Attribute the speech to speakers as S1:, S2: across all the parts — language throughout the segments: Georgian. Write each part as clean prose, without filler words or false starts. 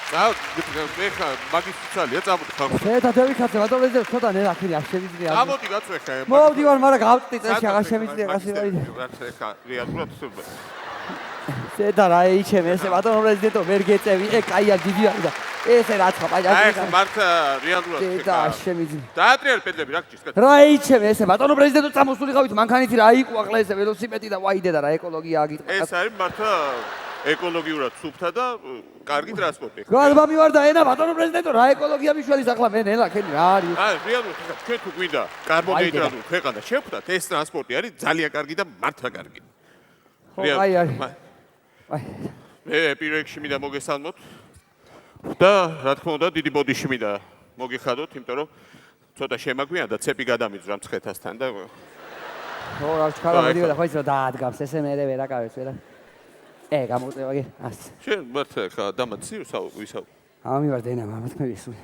S1: ეხა მაგის ცალია წამოდი ხალხო.
S2: ზედა დავიქაცე, ბატონო პრეზიდენტ, ცოტა ნერახილი არ შემიძლია.
S1: წამოდი გაწვე ხა.
S2: მოვდივარ, მაგრამ გავწდი წეში აღარ შემიძლია კაცი.
S1: ეხა რეალურად
S2: ზედა რა ეჩემ ესე ბატონო პრეზიდენტო ვერ გეწევი, კაია დიდი არის და ესე რაც ხა პაჭა.
S1: აი ხა მართა რეალურად
S2: ზედა შემიძლია.
S1: დაატრიალ პედლები რა გჭირს კაცი.
S2: რა ეჩემ ესე ბატონო პრეზიდენტო წამოსულიყავით მანქანით რა იყვაყლა ესე ველოსიპედი და ვაიდე და რა ეკოლოგია აგიტყვა.
S1: ეს არის მართა ეკოლოგიურად სუფთა და კარგი ტრანსპორტი.
S2: გალბამი ვარ და ენა ბატონო პრეზიდენტო რა ეკოლოგია მიშველის ახლა მე ნელა ქენი რა არის?
S1: აი რეალურად თქვენ თუ გვინდა კარბონეიტრალური ქვეყანა შევხვდათ ეს ტრანსპორტი არის ძალიან კარგი და მართლა კარგი.
S2: აი არის. აი
S1: მე პირველ რიგში მინდა მოგესალმოთ და რა თქმა უნდა დიდი ბოდიში მინდა მოგიხადოთ, იმიტომ რომ ცოტა შემაგვიანდა ცეპი გადამიძრა მცხეთასთან და
S2: ხო რა ვჩქარა მოდიოდა ხო იცი დაადგავს ესე მე ვერ აკავებს ვერა. გამოწევა კი ასე.
S1: შენ მართლა ხა დამაცი ვისაუბრ.
S2: ამივარ დენა მამა თქვენ ისული.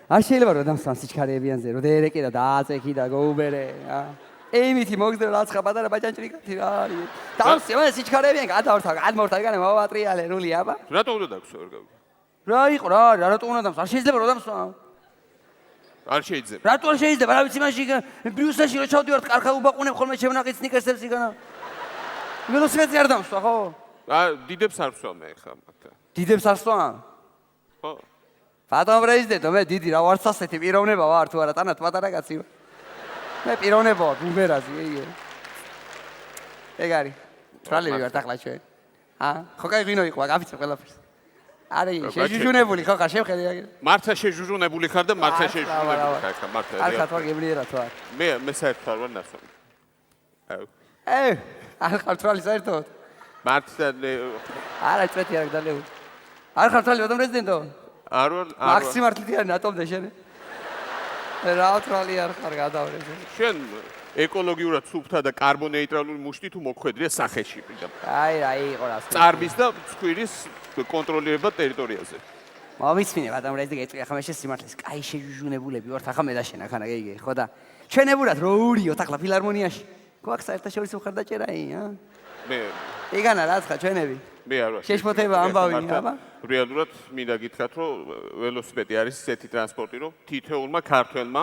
S2: არ შეიძლება რომ დამსვან სიჩქარეებიანზე რომ დერეკი და დააწექი და გოუბერე. ემითი მოგზდე რაც ხა პატარა ბაჭანჭრიკათი რა არის. დავსე მე სიჩქარეებიან გადავართავ, გადმორთავ ეგანე მოვატრიალე რული აბა.
S1: რატო უნდა დაგვსო ვერ გავიგე.
S2: რა იყო რა რატო უნდა დამსვა? არ შეიძლება რომ დამსვა.
S1: არ შეიძლება.
S2: რატო არ შეიძლება? რა ვიცი მაშინ ბრიუსელში რო ჩავდივართ კარხა უბაყუნებ ხოლმე ჩემნაყით სნიკერსებს იგანა. ველოსიპედზე არ დამსვა ხო?
S1: დიდებს არ ვსვა მე ხა მაგა.
S2: დიდებს არ სვა?
S1: ხო.
S2: ბატონო პრეზიდენტო მე დიდი რა ვარ სასეთი პიროვნება ვარ თუ არა თანათ პატარა კაცი ვარ. მე პიროვნება ვარ ბუმერაზი ეიე. ეგ არის. თრალები ვარ ახლა ჩვენ. ხო კაი ვინო იყო გაფიცე ყველაფერს. არის შეჟუჟუნებული ხო ხარ შევხედე აგ.
S1: მართლა შეჟუჟუნებული ხარ და მართლა შეჟუჟუნებული ხარ ხა მართლა.
S2: არ ხარ გებრიერა თუ არ.
S1: მე საერთოდ არ ვარ ნასვამი.
S2: არ ხარ თრალი საერთოდ.
S1: მართლა
S2: არა წვეთი არ გდალეო. არ ხარ თრალი ბატონო პრეზიდენტო?
S1: არ ვარ.
S2: მაქსიმართლი არ ნატომდე შენ. რა თრალი არ ხარ გადავრე.
S1: შენ ეკოლოგიურად სუფთა და კარბონეიტრალური მუშტი თუ მოქმედია სახეში პირდა.
S2: აი იყო რა.
S1: წარბის და ცხვირის კონტროლირება ტერიტორიაზე.
S2: მომისმინე ბატონო პრეზიდენტი ახლა მე შესიმართლეს. კაი შეჟუჟუნებულები ვართ ახლა მე და შენ ახლა გეიგე ხო და ჩვენებურად რო ურიოთ ახლა ფილარმონიაში. გვაქვს საერთაშორისო მხარდაჭერაი
S1: მე
S2: იგანა რაც ხა ჩვენები.
S1: მე არ ვარ.
S2: შეშფოთება ამბავი აბა.
S1: რეალურად მინდა გითხრათ რომ ველოსიპედი არის ესეთი ტრანსპორტი რომ თითოეულმა ქართველმა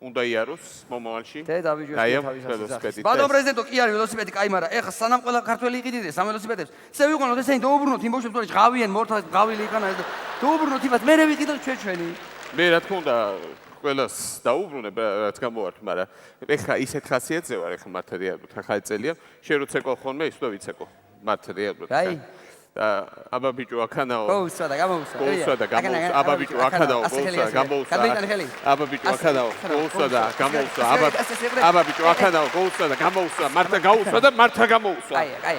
S1: უნდა იაროს მომავალში.
S2: თავისუფლად. ბატონო პრეზიდენტო კი არის ველოსიპედი, კაი, მაგრამ ეხა სანამ ყველა ქართველი იყიდიდეს ამ ველოსიპედებს, ესე ვიყვნოთ ესენი დაუბრუნოთ იმ ბავშვებს, თორე ღავიან, მორთას ღავილი იქანა ეს და დაუბრუნოთ იმას, მე ვიყიდოთ ჩვენი.
S1: მე რა თქმა უნდა ყველას დაუბრუნებ რაც გამოვართ, მაგრამ ეხა ისეთ ხასიათზე ვარ ეხა მართლა რეალურად ახალი წელია, შენ რო ცეკვა ხოლმე ის და ვიცეკო. მართლა რეალურად.
S2: აი
S1: აბა ბიჭო აქანაო.
S2: გოუსვა და გამოუსვა.
S1: გოუსვა და გამოუსვა. აბა ბიჭო აქანაო, გოუსვა, გამოუსვა. აბა ბიჭო აქანაო, გოუსვა და გამოუსვა. აბა ბიჭო აქანაო, გოუსვა და გამოუსვა. მართლა გაუსვა და მართლა გამოუსვა.
S2: აი.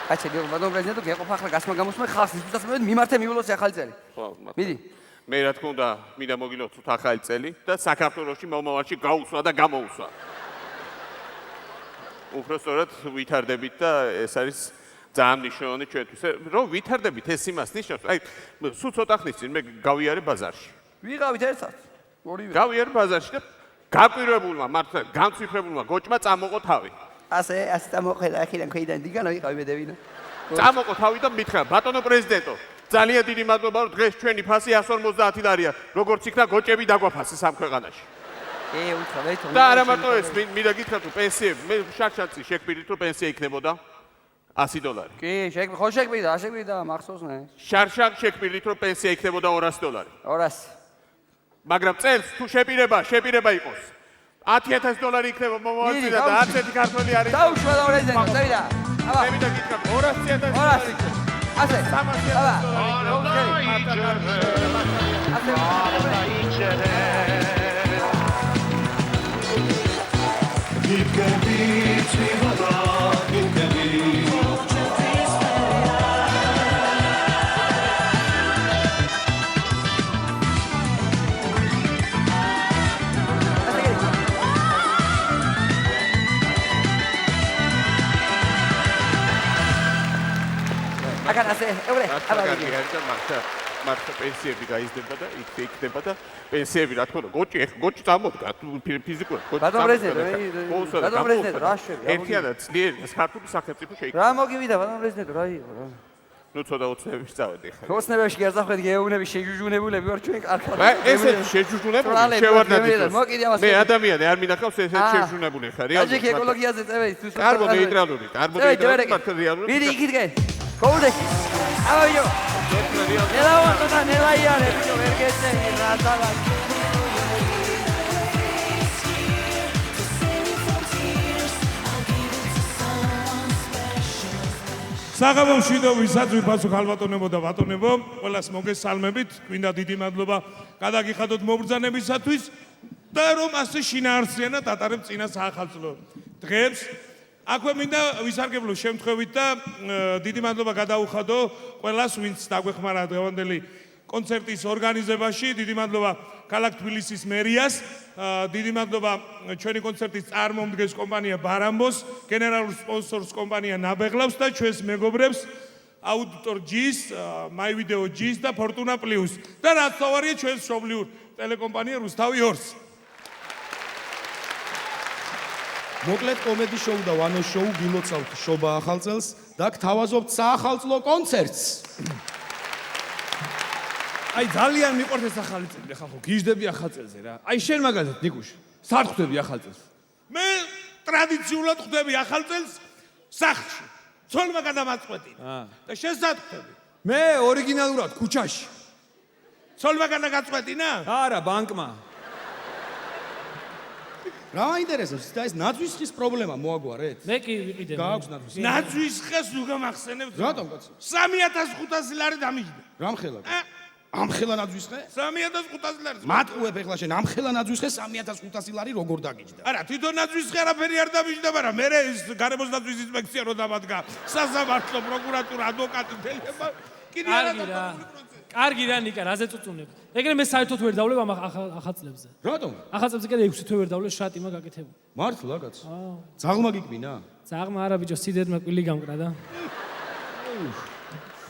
S2: კაცი, ბატონო პრეზიდენტო, გეყოფა ახლა გასმა გამოსმა ხალხს ისწრაფ მიმართე მიულოცე ახალი წელი.
S1: ხო,
S2: მიდი.
S1: მე რა თქმა უნდა მინდა მოგილოცოთ ახალი წელი და საქართველოში მომავალში გაუსვა და გამოუსვა. უბრალოდ ვითარდებით და ეს არის ძალიან მნიშვნელოვანი ჩვენთვის. რომ ვითარდებით ეს იმას ნიშნავს, აი სულ ცოტა ხნის წინ მე გავიარე ბაზარში.
S2: ვიღავით ერთად. ორივე.
S1: გავიარე ბაზარში და გაკვირვებულმა, მართლა განცვიფრებულმა გოჭმა წამოყო თავი.
S2: ასე წამოყედა აქედან ქვიდან დიგანა ვიყავი მე დევინა.
S1: წამოყო თავი და მითხრა, ბატონო პრეზიდენტო, ძალიან დიდი მადლობა რომ დღეს ჩვენი ფასი 150 ლარია, როგორც იქნა გოჭები დაგვაფასეს ამ ქვეყანაში.
S2: უთხრა მე თვითონ.
S1: და არა მარტო ეს, მინდა გითხრათ რომ პენსიები, მე შარშანწი შეგვიდით რომ პენსია იქნებოდა $100.
S2: კი, ხო შეგვიდა, შეგვიდა მახსოვს მე.
S1: შარშან შეგვიდით რომ პენსია იქნებოდა $200.
S2: 200.
S1: მაგრამ წელს თუ შეპირება იყოს $10,000 იქნება მომავალში და 10 ქართველი არის.
S2: დაუშვა და პრეზიდენტო, წავიდა. აბა.
S1: მე მინდა გითხრათ $200,000.
S2: ასე. აბა. Akan ase, eure, აბა
S1: კარგი არის და მართლა პენსიები გაიზრდება და იქნება და პენსიები რა თქმა უნდა გოჭი წამოდგა ფიზიკურად
S2: ბატონო პრეზიდენტო, რა შვები?
S1: ერთიანად ძლიერი საქართველოს სახელმწიფო შეიქმნა.
S2: რა მოგივიდა ბატონო პრეზიდენტო, რა იყო რა?
S1: ნუ ცოტა ოცნებებში წავედი ხა.
S2: ოცნებებში კი არ წავხედი, გეუბნები შეჯუჯუნებულები ვარ ჩვენ კარგად.
S1: ესეთ შეჯუჯუნებული შევარდნადით. მე ადამიანი არ მინახავს ესეთ შეჯუჯუნებული ხა რეალურად.
S2: აჯიქ ეკოლოგიაზე წევით თუ
S1: კარბონეიტრალური მართლა
S2: მიდი იქითგე. გოუდეში. ავაიო. ნელაო და ნელაიარე ბიჭო ვერ გეცენი რა ძალა.
S3: საღამო მშვიდობისა ვიფასო ქალბატონებო და ბატონებო, ყველას მოგესალმებით, გვინდა დიდი მადლობა გადაგიხადოთ მობრძანებისათვის და რომ ასე შინაარსიანად ატარებ წინა საახალწლო დღეებს. აქვე მინდა ვისარგებლო შემთხვევით და დიდი მადლობა გადაუხადო ყველას, ვინც დაგვეხმარა დღევანდელი კონცერტის ორგანიზებაში. დიდი მადლობა ქალაქ თბილისის მერიას, დიდი მადლობა ჩვენი კონცერტის წარმომდგენს კომპანია ბარამბოს, გენერალურ სპონსორს კომპანია ნაბეღლავს და ჩვენს მეგობრებს აუდიტორ ჯის, მაივიდეო ჯის და ფორტუნა პლუს და რაც თავარია ჩვენს მშობლიურ ტელეკომპანია რუსთავი 2-ს.
S4: მოკლედ კომედი შოუ და ვანო შოუ გილოცავთ შობა ახალწელს და გთავაზობთ საახალწლო კონცერტს.
S5: აი ძალიან მიყვარს ეს ახალი წელი ხალხო, გიждები ახალწელზე რა. აი შენ მაგალითად ნიკუშ, სად ხვდები ახალწელს?
S3: მე ტრადიციულად ხვდები ახალწელს სახლში. ცოლმა გადამაწყვეტინა. და შენ სად ხვდები?
S5: მე ორიგინალურად ქუჩაში.
S3: ცოლმა გადაგაწყვეტინა?
S5: არა, ბანკმა.
S4: რა მაინტერესებს და ეს ნაძვის პრობლემა მოაგვარეთ?
S6: მე კი ვიყიდე.
S4: გააქვს ნაძვის.
S3: ნაძვის ხეს ნუ გამახსენებთ.
S4: რატომ კაცო?
S3: 3500 ლარი დამიჯდა.
S4: რამხელა? ამხელა ნაძვის ხე?
S3: 3500 ლარი.
S4: მატყუებ ეხლა შენ ამხელა ნაძვის ხე 3500 ლარი როგორ დაგიჯდა?
S3: არა, თვითონ ნაძვის ხე არაფერი არ დამიჯდა, მაგრამ მე ეს გარემოს ნაძვის ინსპექცია რო დამადგა, სასამართლო, პროკურატურა, ადვოკატი, თელება, კიდე არა
S6: კარგი რა ნიკა, რაზე წუწუნებ? ეგრე მე საერთოდ ვერ დავლებ ამ ახალწლებზე.
S4: რატომ?
S6: ახალწლებზე კიდე 6 თვე ვერ დავლებ, შრატიმა გაკეთებული.
S4: მართლა კაცო? ძაღლმა გიკვინა?
S6: ძაღლმა არა ბიჭო, სიდედმა კვილი გამკრა და.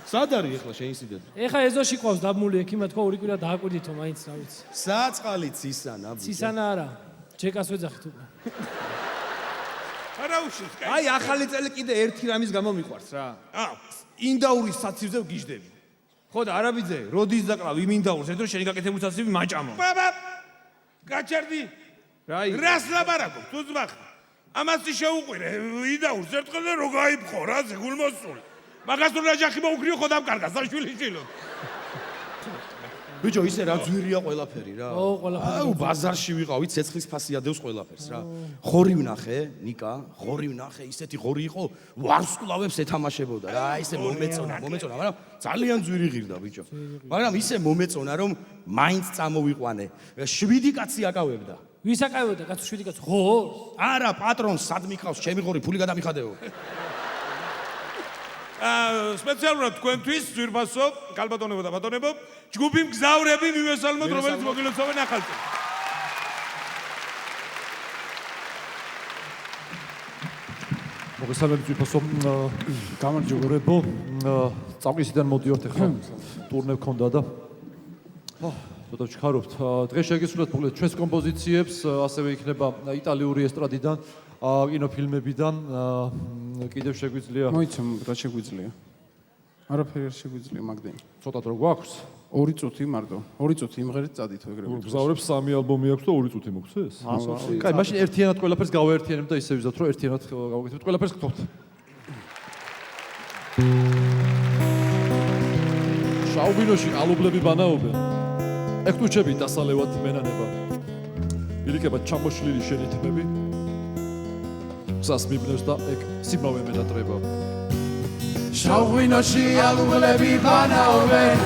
S4: სად არის ეხლა შენი სიდედი?
S6: ეხა ეზოში ყავს დაბმული ექიმა თქვა ორი კვირა დააკვირდითო მაინც რა ვიცი.
S4: საწყალი ცისანა.
S6: ცისანა არა. ჯეკას ვეძახით უკვე.
S3: არა უშის, კაი.
S5: აი ახალი წელი კიდე ერთი რამის გამო მიყვარს რა. ინდაურის საცივზე გიждები. ხო და არაბიძე, როდის დაკლავ იმ ინდაურს, ერთო შენი გაკეთებული საცივი მაჭამო.
S3: ბაბა! გაჩერდი.
S5: რა ი?
S3: რას ლაბარაკობ? თუ ძმახ. ამას შეუყვირე, ინდაურს ერთხელ და რო გაიფხო რა, ზეგულმოსული. მაგას თუ რაჯახი მოუქრიო ხო დამკარგა, საშვილი შილო.
S4: ბიჭო, ისე რა ძვირია ყველაფერი რა.
S6: ო, ყველაფერი.
S4: აუ, ბაზარში ვიყავი, ცეცხლის ფასი ადევს ყველაფერს რა. ხორი ვნახე, ნიკა, ხორი ვნახე, ისეთი ხორი იყო, ვარსკვლავებს ეთამაშებოდა რა, ისე მომეწონა, მაგრამ ძალიან ძვირი ღირდა ბიჭო. მაგრამ ისე მომეწონა, რომ მაინც წამოვიყვანე. 7 კაცი აკავებდა.
S6: ვის აკავებდა კაცო 7 კაცო? ღორს?
S4: არა, პატრონს სად მიყავს, ჩემი ღორი ფული გადამიხადეო.
S3: სპეციალურად თქვენთვის ძვირფასო, ქალბატონებო და ბატონებო, ჯგუფი მგზავრები მივესალმოთ, რომელიც მოგილოცავენ ახალწელს.
S7: მოგესალმებით ძვირფასო გამარჯვებო, წავკისიდან მოდიოთ ახლა ტურნე გქონდა და ცოტა ვჩქარობთ. დღეს შეგესრულებთ მოკლედ ჩვენს კომპოზიციებს, ასევე იქნება იტალიური ესტრადიდან, კინოფილმებიდან, კიდევ შეგვიძლია
S8: მოიცემ რა შეგვიძლია. არაფერი არ შეგვიძლია მაგდენი.
S7: ცოტათ რო გვაქვს?
S8: 2 წუთი მარტო. 2 წუთი იმღერით წადით ეგრევე.
S7: გზავრებს 3 ალბომი აქვს და 2 წუთი მოგვცეს ეს? კაი, მაშინ ერთიანად ყველაფერს გავაერთიანებ და ისე ვიზავთ, რომ ერთიანად გავაკეთებთ. ყველაფერს გთხოვთ. შაუბინოში ალუბლები ბანაობენ. ეგ თუჩები დასალევად მენანება. ილიკება ჩამოშლილი შენი თმები. გზას მიბნევს და ეგ სიმრავლე მენატრება.
S9: შაუბინოში ალუბლები ბანაობენ.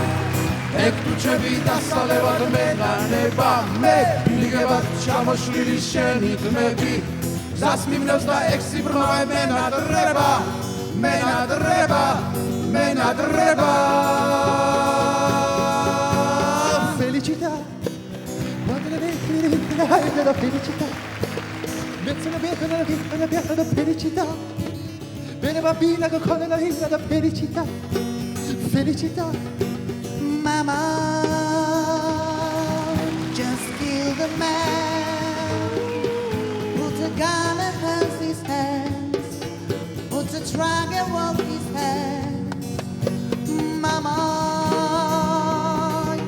S9: ეგ თუჩები დასალევად მენანება. მე ილიკება ჩამოშლილი შენი თმები. გზას მიბნევს და ეგ სიმრავლე მენატრება. მენატრება.
S10: felicità, quando la vedo la felicità, mezzo la vedo la piazza la felicità, bene bambina con la vita la felicità, felicità.
S11: Mama, just kill the man, put a gun against his hands, put a dragon off his hands. mama,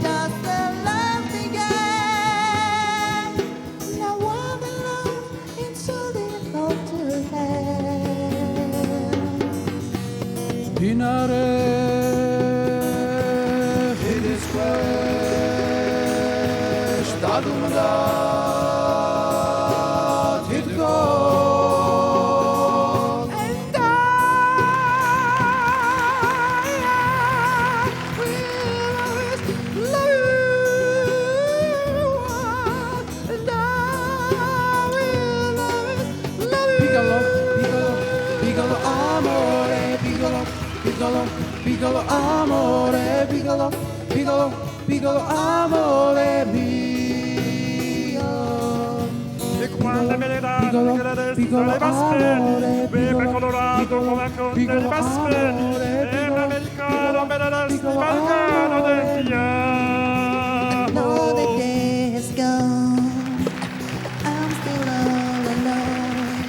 S11: just the love began. Now I'm in love, it's so difficult to have.
S9: Dinare, hidis quest, dadumda, tidgo. Piccolo amore, piccolo, piccolo, piccolo amore mio.
S12: E quando me le dà,
S9: Piccolo,
S12: che la destra
S9: piccolo
S12: le baspe,
S9: amore,
S12: beve
S9: piccolo,
S12: colorato
S9: piccolo,
S12: come con
S9: piccolo
S12: delle baspe,
S9: amore,
S12: e
S9: piccolo,
S12: l'americano me la desti
S9: piccolo
S12: balcano
S9: amore.
S12: del fiamo.
S11: No, the day is gone. I'm still all alone.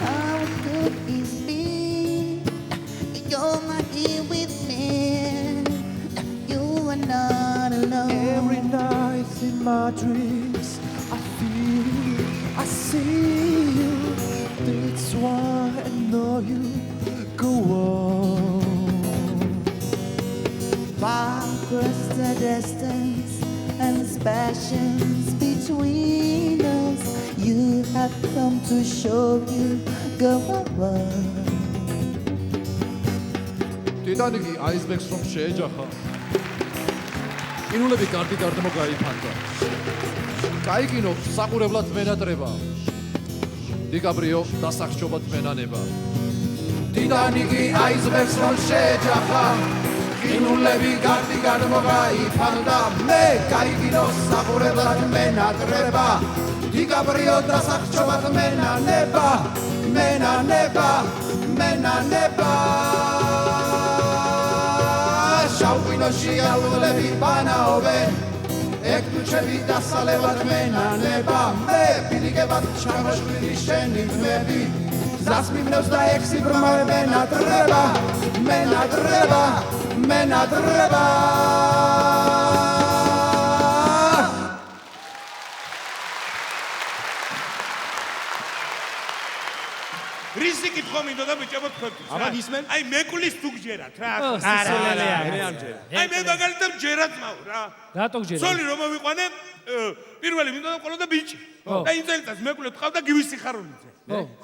S11: How could it be? You're not here with me. You are not alone.
S9: Every night in my dreams, I feel, I see you. That's why I know you go on.
S11: Far across the distance and passions between us, you have come to show you go on.
S7: ტიტანიკი აისბერგს რომ შეეჯახა. ყინულები გარდი-გარდმო მოgaifანტა. კაიგინო საყურებლად მენატრება. დიკაბრიო დასახშობად მენანება.
S9: ტიტანიკი აისბერგს რომ შეეჯახა. ყინულები გარდი-გარდმო მოgaifანტა. მე კაიგინო საყურებლად მენატრება. დიკაბრიო დასახშობად მენანება. მენანება, მენანება. შავყინოში ალღლები ბანაობენ, ეგ თუჩები დასალევად მენანება. მე ბილიკებად ჩამოშლილი შენი ძმები, გზას მიმნევს და ექსი ბრმავე მენატრება, მენატრება, მენატრება.
S3: რისი კითხვა მინდო და ბიჭებო თქვენთვის.
S4: აბა გისმენ?
S3: აი მეკulis თუ გჯერათ რა.
S6: სისულელეა.
S3: მე ამჯერა. აი მე მაგალითად ჯერათ მაო რა.
S6: რატო გჯერა?
S3: სოლი რომ მოვიყვანე, პირველი მინდო და ყოლა და ბიჭი. და იმ წელიწადს მეკule თქვავდა გივისი ხარულიძე.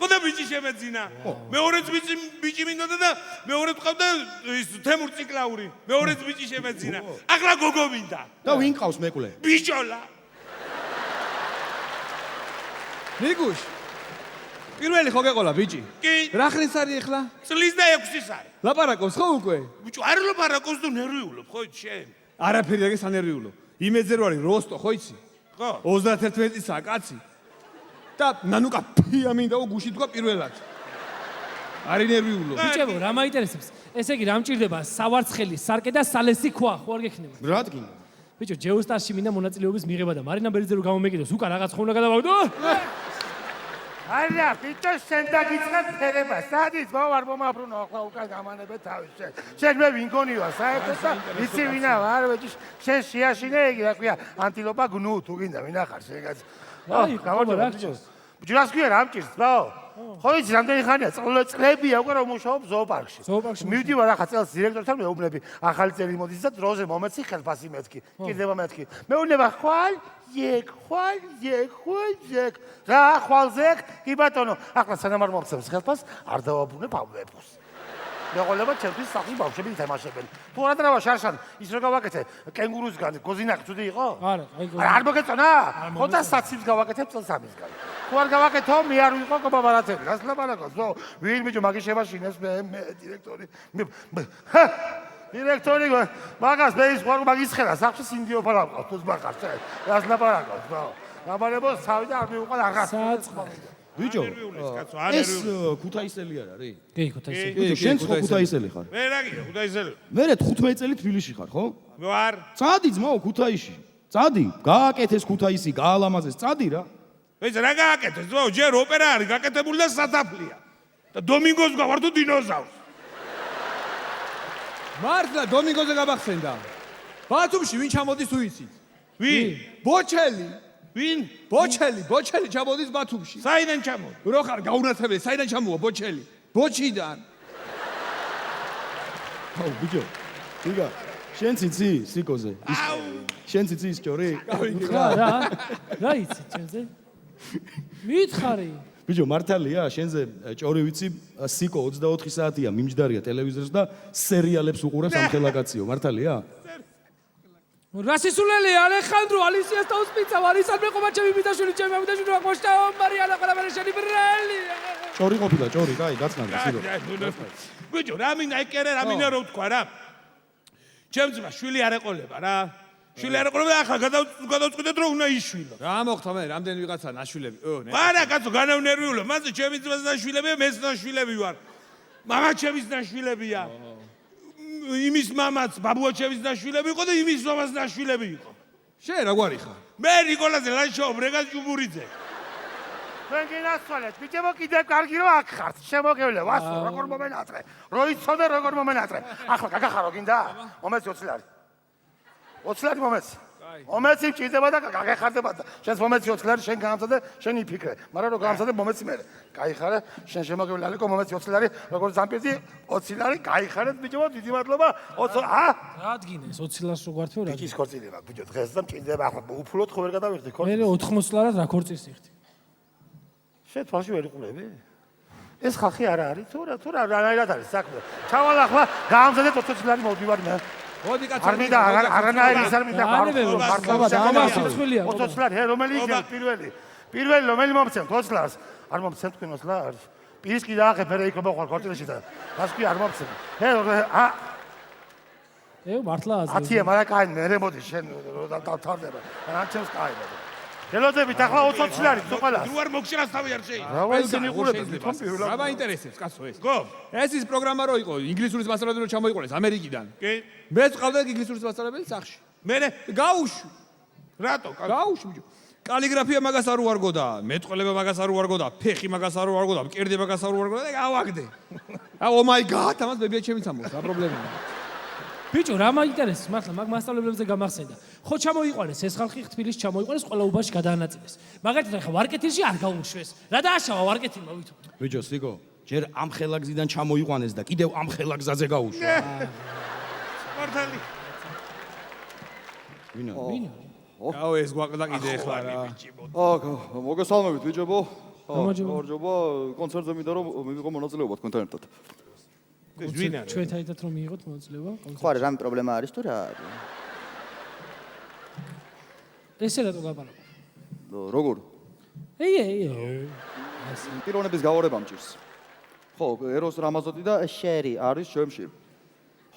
S3: ხო და ბიჭი შემეძინა. მეორეც ბიჭი მინდოდა და მეორე თქვავდა ის თემურ ციკლაური. მეორეც ბიჭი შემეძინა. ახლა გოგო მინდა.
S4: და ვინ ყავს მეკule?
S3: ბიჭოლა.
S5: ნიკუშ პირველი ხო გეყოლა ბიჭი?
S3: კი.
S5: რა ხნის არის ახლა?
S3: წლის და 6-ის არის.
S5: ლაპარაკობს ხო უკვე?
S3: ბიჭო, არ ლაპარაკობს და ნერვიულობ, ხო შენ?
S5: არაფერი აგე სანერვიულო. იმედზე რო არის როსტო, ხო იცი?
S3: ხო.
S5: 31 წლისაა კაცი. და ნანუკა ფია მინდა გუში თქვა პირველად. არი ნერვიულო.
S6: ბიჭებო, რა მაინტერესებს? ესე იგი, რა მჭირდება? სავარცხელი, სარკე და სალესი ქვა, ხო არ გექნება?
S4: რა დგინდა?
S6: ბიჭო, ჯეოსტარში მინდა მონაწილეობის მიღება და მარინა ბერიძე რო გამომეკიდოს, უკან რაღაც ხო უნდა გადავაგდო?
S12: არა, ბიჭო, შენ დაგიწყებ ფერება. სადის მოვარ მომაბრუნო ახლა უკან გამანებე თავის შენ. შენ მე ვინ გონი ვარ საერთოდ და იცი ვინა ვარ, ბიჭო, შენ შეაშინე იგი რა ქვია, ანტილოპა გნუ თუ გინდა ვინა ხარ შენ კაცი.
S6: აი,
S12: გამარჯობა ბიჭო. ბიჭო, რას ქვია რა მჭირს, ბაო? ხო იცი რამდენი ხანია წლებია უკვე რომ მუშაობ ზოოპარკში. მივდივარ ახლა წელს დირექტორთან მეუბნები, ახალი წელი მოდის და დროზე მომეცი ხელფასი მეთქი. კიდევა მეთქი. მეუბნება ხვალ Jek, ხვალ, jek. რა ხვალზეკ? კი ბატონო, ახლა სანამ არ მომწევს ხელფას, არ დავაბრუნებ ამბებს. მეყოლება ჩემთვის სახლის ბავშვები ითამაშებენ. თუ რა დრავა შარშან, ის რო გავაკეთე, კენგურუსგან გოზინახი ცუდი იყო?
S6: არა,
S12: არ მოგეწონა? ხო და საცივს გავაკეთებ წელს ამისგან. თუ არ გავაკეთო, მე არ ვიყო კობაბარათელი. რას ლაპარაკობს? ნო, ვინ ბიჭო მაგის შემაშინეს მე დირექტორი. დირექტორი მაგას მე ის ხوار მაგის ხედა სახში სინდიოფა ლაპყავს თუს მაგას რას ლაპარაკობს ბაო ლაპარაკო სავი და არ მივუყვა რაღაც
S4: ბიჭო ეს ქუთაისელი არ არის?
S6: კი ქუთაისელი.
S4: ბიჭო შენ ხო ქუთაისელი ხარ?
S3: მე რა გია ქუთაისელი?
S4: მე 15 წელი თბილისში ხარ ხო?
S3: ვარ.
S4: წადი ძმაო ქუთაისში. წადი, გააკეთეს ქუთაისი, გაალამაზეს, წადი რა.
S3: ეს რა გააკეთეს? ძმაო ჯერ ოპერა არის გაკეთებული და სათაფლია. და დომინგოს გავარ თუ დინოზავრს.
S5: მართლა დომინგოზე გამახსენდა. ბათუმში ვინ ჩამოდის თუ იცით?
S3: ვინ?
S5: ბოჩელი.
S3: ვინ?
S5: ბოჩელი ჩამოდის ბათუმში.
S3: საიდან ჩამოდის?
S5: რო ხარ გაუნაცებელი, საიდან ჩამოვა ბოჩელი? ბოჩიდან.
S4: აუ ბიჭო. იგა, შენ ციცი სიკოზე? შენ ციცი ის ჭორი?
S6: რა იცი ჩემზე? მითხარი.
S4: ბიჭო, მართალია, შენზე ჭორი ვიცი, სიკო 24 საათია მიმჯდარია ტელევიზორს და სერიალებს უყურებს ამ ხელაკაციო, მართალია?
S6: რასისულელი ალეხანდრო ალისიას და უსპიცა ვარისად მეყობა ჩემი მიტაშვილი ჩემი ამიტაშვილი ვაკოშტა მარიანა ყველაფერი შენი ბრალია.
S4: ჭორი ყოფილა, ჭორი, კაი, გაცნადა სიკო.
S3: ბიჭო, რა მინდა ეკერე, რა მინდა რო ვთქვა რა. ჩემს ძმა შვილი არ ეყოლება რა. შვილი არ ეყოლება, ახლა გადავწყვიტეთ რომ უნდა იშვილო.
S5: რა მოხდა მე, რამდენი ვიღაცა ნაშვილები?
S3: არა, კაცო, განავნერვიულო. მასე ჩემი ძმას ნაშვილებია, მეც ნაშვილები ვარ. მამა ჩემის ნაშვილებია. იმის მამაც ბაბუაჩევის ნაშვილები იყო და იმის მამას ნაშვილები იყო.
S5: შენ რა გვარი ხარ?
S3: მე ნიკოლაზე ლაშო ბრეგას ჭუბურიძე.
S12: თქვენ გინასწავლეთ, ბიჭებო კიდევ კარგი რომ აქ ხართ. შემოგევლე, ვასო, როგორ მომენატრე. რო იცოდე როგორ მომენატრე. ახლა გაგახარო გინდა? მომეცი 20 ლარი. 20 ლარი მომეცი. მომეცი მჭირდება და გაგეხარდება და შენს მომეცი 20 ლარი შენ გამწადე, შენ იფიქრე. მაგრამ რო გამწადე მომეცი მე. გაიხარე, შენ შემოგევლე ალეკო მომეცი 20 ლარი, როგორ ზამპირდი 20 ლარი გაიხარეთ ბიჭებო, დიდი მადლობა. 20
S6: რა ადგინეს 20 ლარს რო გვართვე რა?
S12: ის ქორწილი მაგ ბიჭო დღეს და მჭირდება ახლა უფულოდ ხო ვერ გადავერდი ქორწილი.
S6: მე 80 ლარად რა ქორწილს იხდი?
S12: შენ თვალში ვერ იყურები? ეს ხალხი არა არის თუ რა რანაირად არის საქმე. ჩავალ ახლა გაამზადე 20 ლარი მოვდივარ მე.
S5: მოდი კაცო.
S12: არ მინდა არანაირი ის არ მინდა.
S6: 20
S12: ლარი, რომელი იგებს პირველი რომელი მომცემ 20 ლარს? არ მომცემ თქვენ 20 ლარს. პირისკი დაახე ფერე იქ მოხარ ქორწილში და გასკი არ მომცემ.
S6: მართლა აზრი.
S12: 10-ია, მაგრამ კაი მე მოდი შენ დავთავდება. რა ჩემს კაი მოდი. ელოდებით ახლა 20 ლარი თუ ყველას.
S3: თუ არ მოგშენას თავი არ შეიძლება.
S12: რა ვაიცენ იყურებთ თვითონ პირველად.
S5: რა მაინტერესებს კაცო ეს?
S3: გო.
S5: ეს ის პროგრამა რო იყო, ინგლისურის მასწავლებელი რო ჩამოიყოლეს ამერიკიდან.
S3: კი.
S5: მეც ყავდა ინგლისურის მასწავლებელი სახში.
S3: მე
S5: გაუშვი.
S3: რატო?
S5: გაუშვი ბიჭო. კალიგრაფია მაგას არ უარგოდა, მეტყველება მაგას არ უარგოდა, ფეხი მაგას არ უარგოდა, მკერდი მაგას არ უარგოდა და გავაგდე. ო მაი გად, ამას ბებია ჩემი წამოს, რა პრობლემაა.
S6: ბიჭო, რა მაინტერესებს მართლა მაგ მასწავლებლებზე გამახსენდა. ხო ჩამოიყვანეს ეს ხალხი თბილისში ჩამოიყვანეს ყველა უბანში გადაანაწილეს. მაგალითად ახლა ვარკეთილში არ გაუშვეს. რა დააშავა ვარკეთილმა ვითომ?
S4: ბიჭო, სიკო, ჯერ ამ ხელაგზიდან ჩამოიყვანეს და კიდევ ამ ხელაგზაზე გაუშვა.
S3: მართალი.
S4: ვინა?
S5: აუ ეს გვაყდა კიდე ახლა რა.
S7: მოგესალმებით ბიჭებო. გამარჯობა, კონცერტზე მინდა რომ მივიღო მონაწილეობა თქვენთან ერთად.
S6: ჩვენთან ერთად რომ მიიღოთ მონაწილეობა?
S2: ხო არა, რამე პრობლემა არის თუ რა?
S6: ესე რატო გაბარაკო?
S7: როგორ? პიროვნების გავარება მჭირს. ხო, ეროს რამაზოტი და შერი არის ჩემში.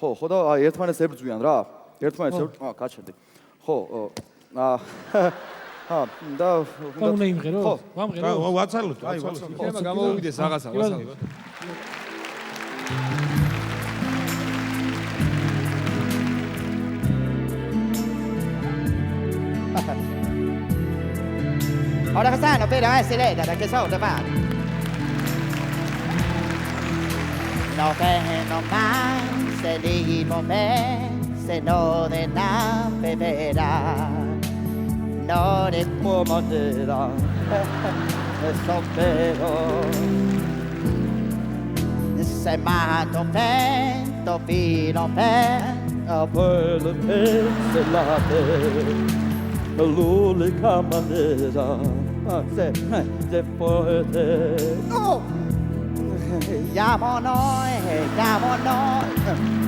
S7: ხო და აი ერთმანეთს ებრძვიან რა. ერთმანეთს კაჩერდი. ხო, და
S6: უნდა იმღერო?
S3: ხო,
S6: ვამღერო?
S3: ვაცალოთ.
S5: თემა გამოვიდეს რაღაცა, ვასალო.
S2: Ahora che stanno per essere da che so da fare. No tengo más se digo me se no de nada beberá. No de como te da. Eso pero. Se mato pento fino a quello che se la l'unica maniera se puede oh llamo noi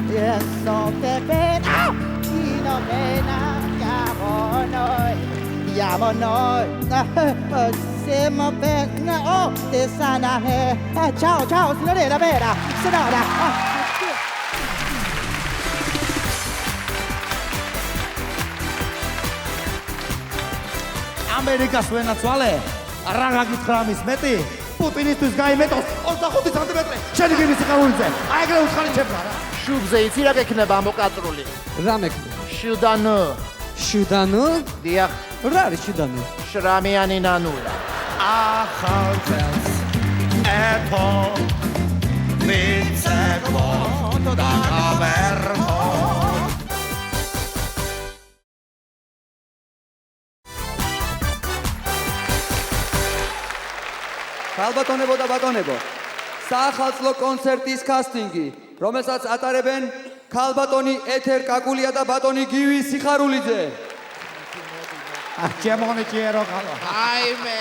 S2: y eso te pena y no pena llamo noi se me pena oh te sana ciao signorina vera signora
S10: ამერიკას ვენაცვალე? რა გაგითხრა მის მეტი? პუტინისთვის გაიმეტოს 25 სანტიმეტრი. შენი გიმისი ყარულიძე. აი ეგრე უცხარი ჩემს რა.
S12: შუბზე იცი რა გექნება მოკაწრული?
S2: რა მექნება?
S12: შუდანო.
S2: შუდანო?
S12: დიახ.
S2: რა არის შუდანო?
S12: შრამიანი ნანულა.
S10: ახალ წელს ეთო ვიცე გმო და გავერ
S2: ალბათონებო და ბატონებო, საახალწლო კონცერტის კასტინგი, რომელსაც ატარებენ ქალბატონი ეთერ კაკულია და ბატონი გივი სიხარულიძე.
S10: ჩემონი ჭიერო ხალხო.
S12: აიმე.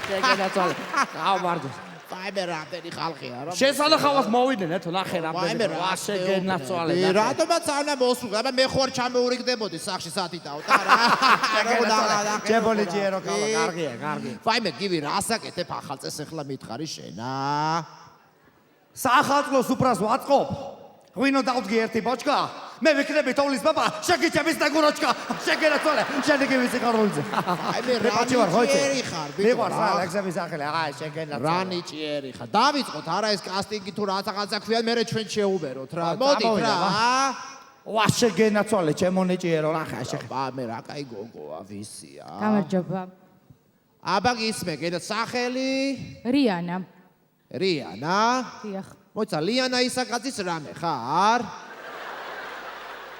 S10: შეგენაცვალე. გავმარჯო.
S12: ვაიმე რამდენი ხალხია რა.
S10: შესანახავად მოვიდნენ ეთო ნახე
S12: ვაიმე
S10: რამდენი. ვა შეგენაცვალე.
S12: რატომაც არ უნდა მოსულ? აბა მე ხوار ჩამეურიგდებოდი სახში სათითაო და რა.
S10: ჩემონი ჭიერო ხალხო. კარგია, კარგი.
S12: ვაიმე გივი რა ასაკეთებ ახალ წეს ახლა მითხარი შენა.
S10: საახალწლოს უფრას ვაწყობ. ღვინო დავდგი ერთი ბოჭკა. მე ვიქნები თოვლის ბაბა, შეგიჩების ნაგუროჩკა. შეგენაცვალე, შენი გივი სიხარულიძე.
S12: აიმე რანიჭიერი ხარ,
S10: მიყვარს რა ლექსების სახელი, აა შეგენაცვალე.
S12: რანიჭიერი ხარ. დავიწყოთ არა ეს კასტინგი თუ რაღაცა ქვია, მე ჩვენ შეუბეროთ რა. მოდი რა.
S10: ვა შეგენაცვალე, ჩემონი ჭიერო ნახე შეხე.
S12: მე რა კაი გოგოა, ვისია.
S13: გამარჯობა.
S12: აბა გისმე, გედა სახელი?
S13: რიანა.
S12: რიანა?
S13: დიახ.
S12: მოიცა ლიანა ისაკაძის რამე ხარ?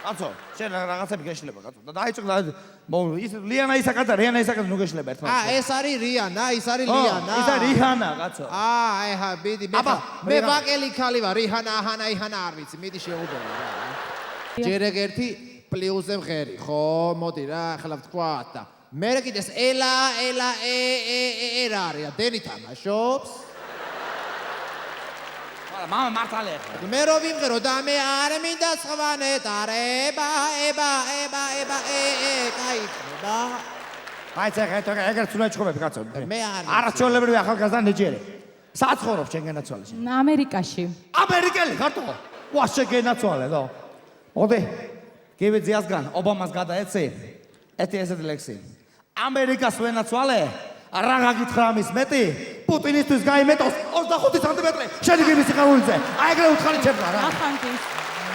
S10: კაცო, შენ რაღაცები გეშლება კაცო. და დაიწყდა ის ლიანა ისაკაძე, რიანა ისაკაძე ნუ გეშლება ერთმანეთს.
S12: ეს არის რიანა, ის არის ლიანა.
S10: ის არის რიჰანა კაცო.
S12: აჰა, ბიდი, მე ბაკელი ხალი ვარ, რიჰანა, აჰანა, იჰანა არ ვიცი, მიდი შეუბერო რა. ჯერ ერთი პლუსზე მღერი, ხო, მოდი რა, ახლა ვთქვათ და მე კიდეს ელა რა არის, დენი თამაშობს.
S10: მამა მართალია.
S12: მე რო ვიმღერო და მე არ მინდა სხვანეტარება, ება, კაიქნება.
S10: აი წეგეთ ეგრეთ უნდა ჩხობები კაცო.
S12: მე არ
S10: არაჩვეულებრივი ახალგაზრდა ნიჭიერი. საცხოვრობ შეგენაცვალე.
S13: ამერიკაში.
S10: ამერიკელი ხარტო. ვა შეგენაცვალე და. მოდი. გივი ძიასგან ობამას გადაეცი. ესეთი ლექსი. ამერიკას ვენაცვალე. რა გითხრა ამის მეტი? პუტინისთვის გაიმეტოს 25 სანტიმეტრი. შენი გივი სიხარულიძე. აი ეგრე უთხარი ჩემს რა.
S13: ახანტის.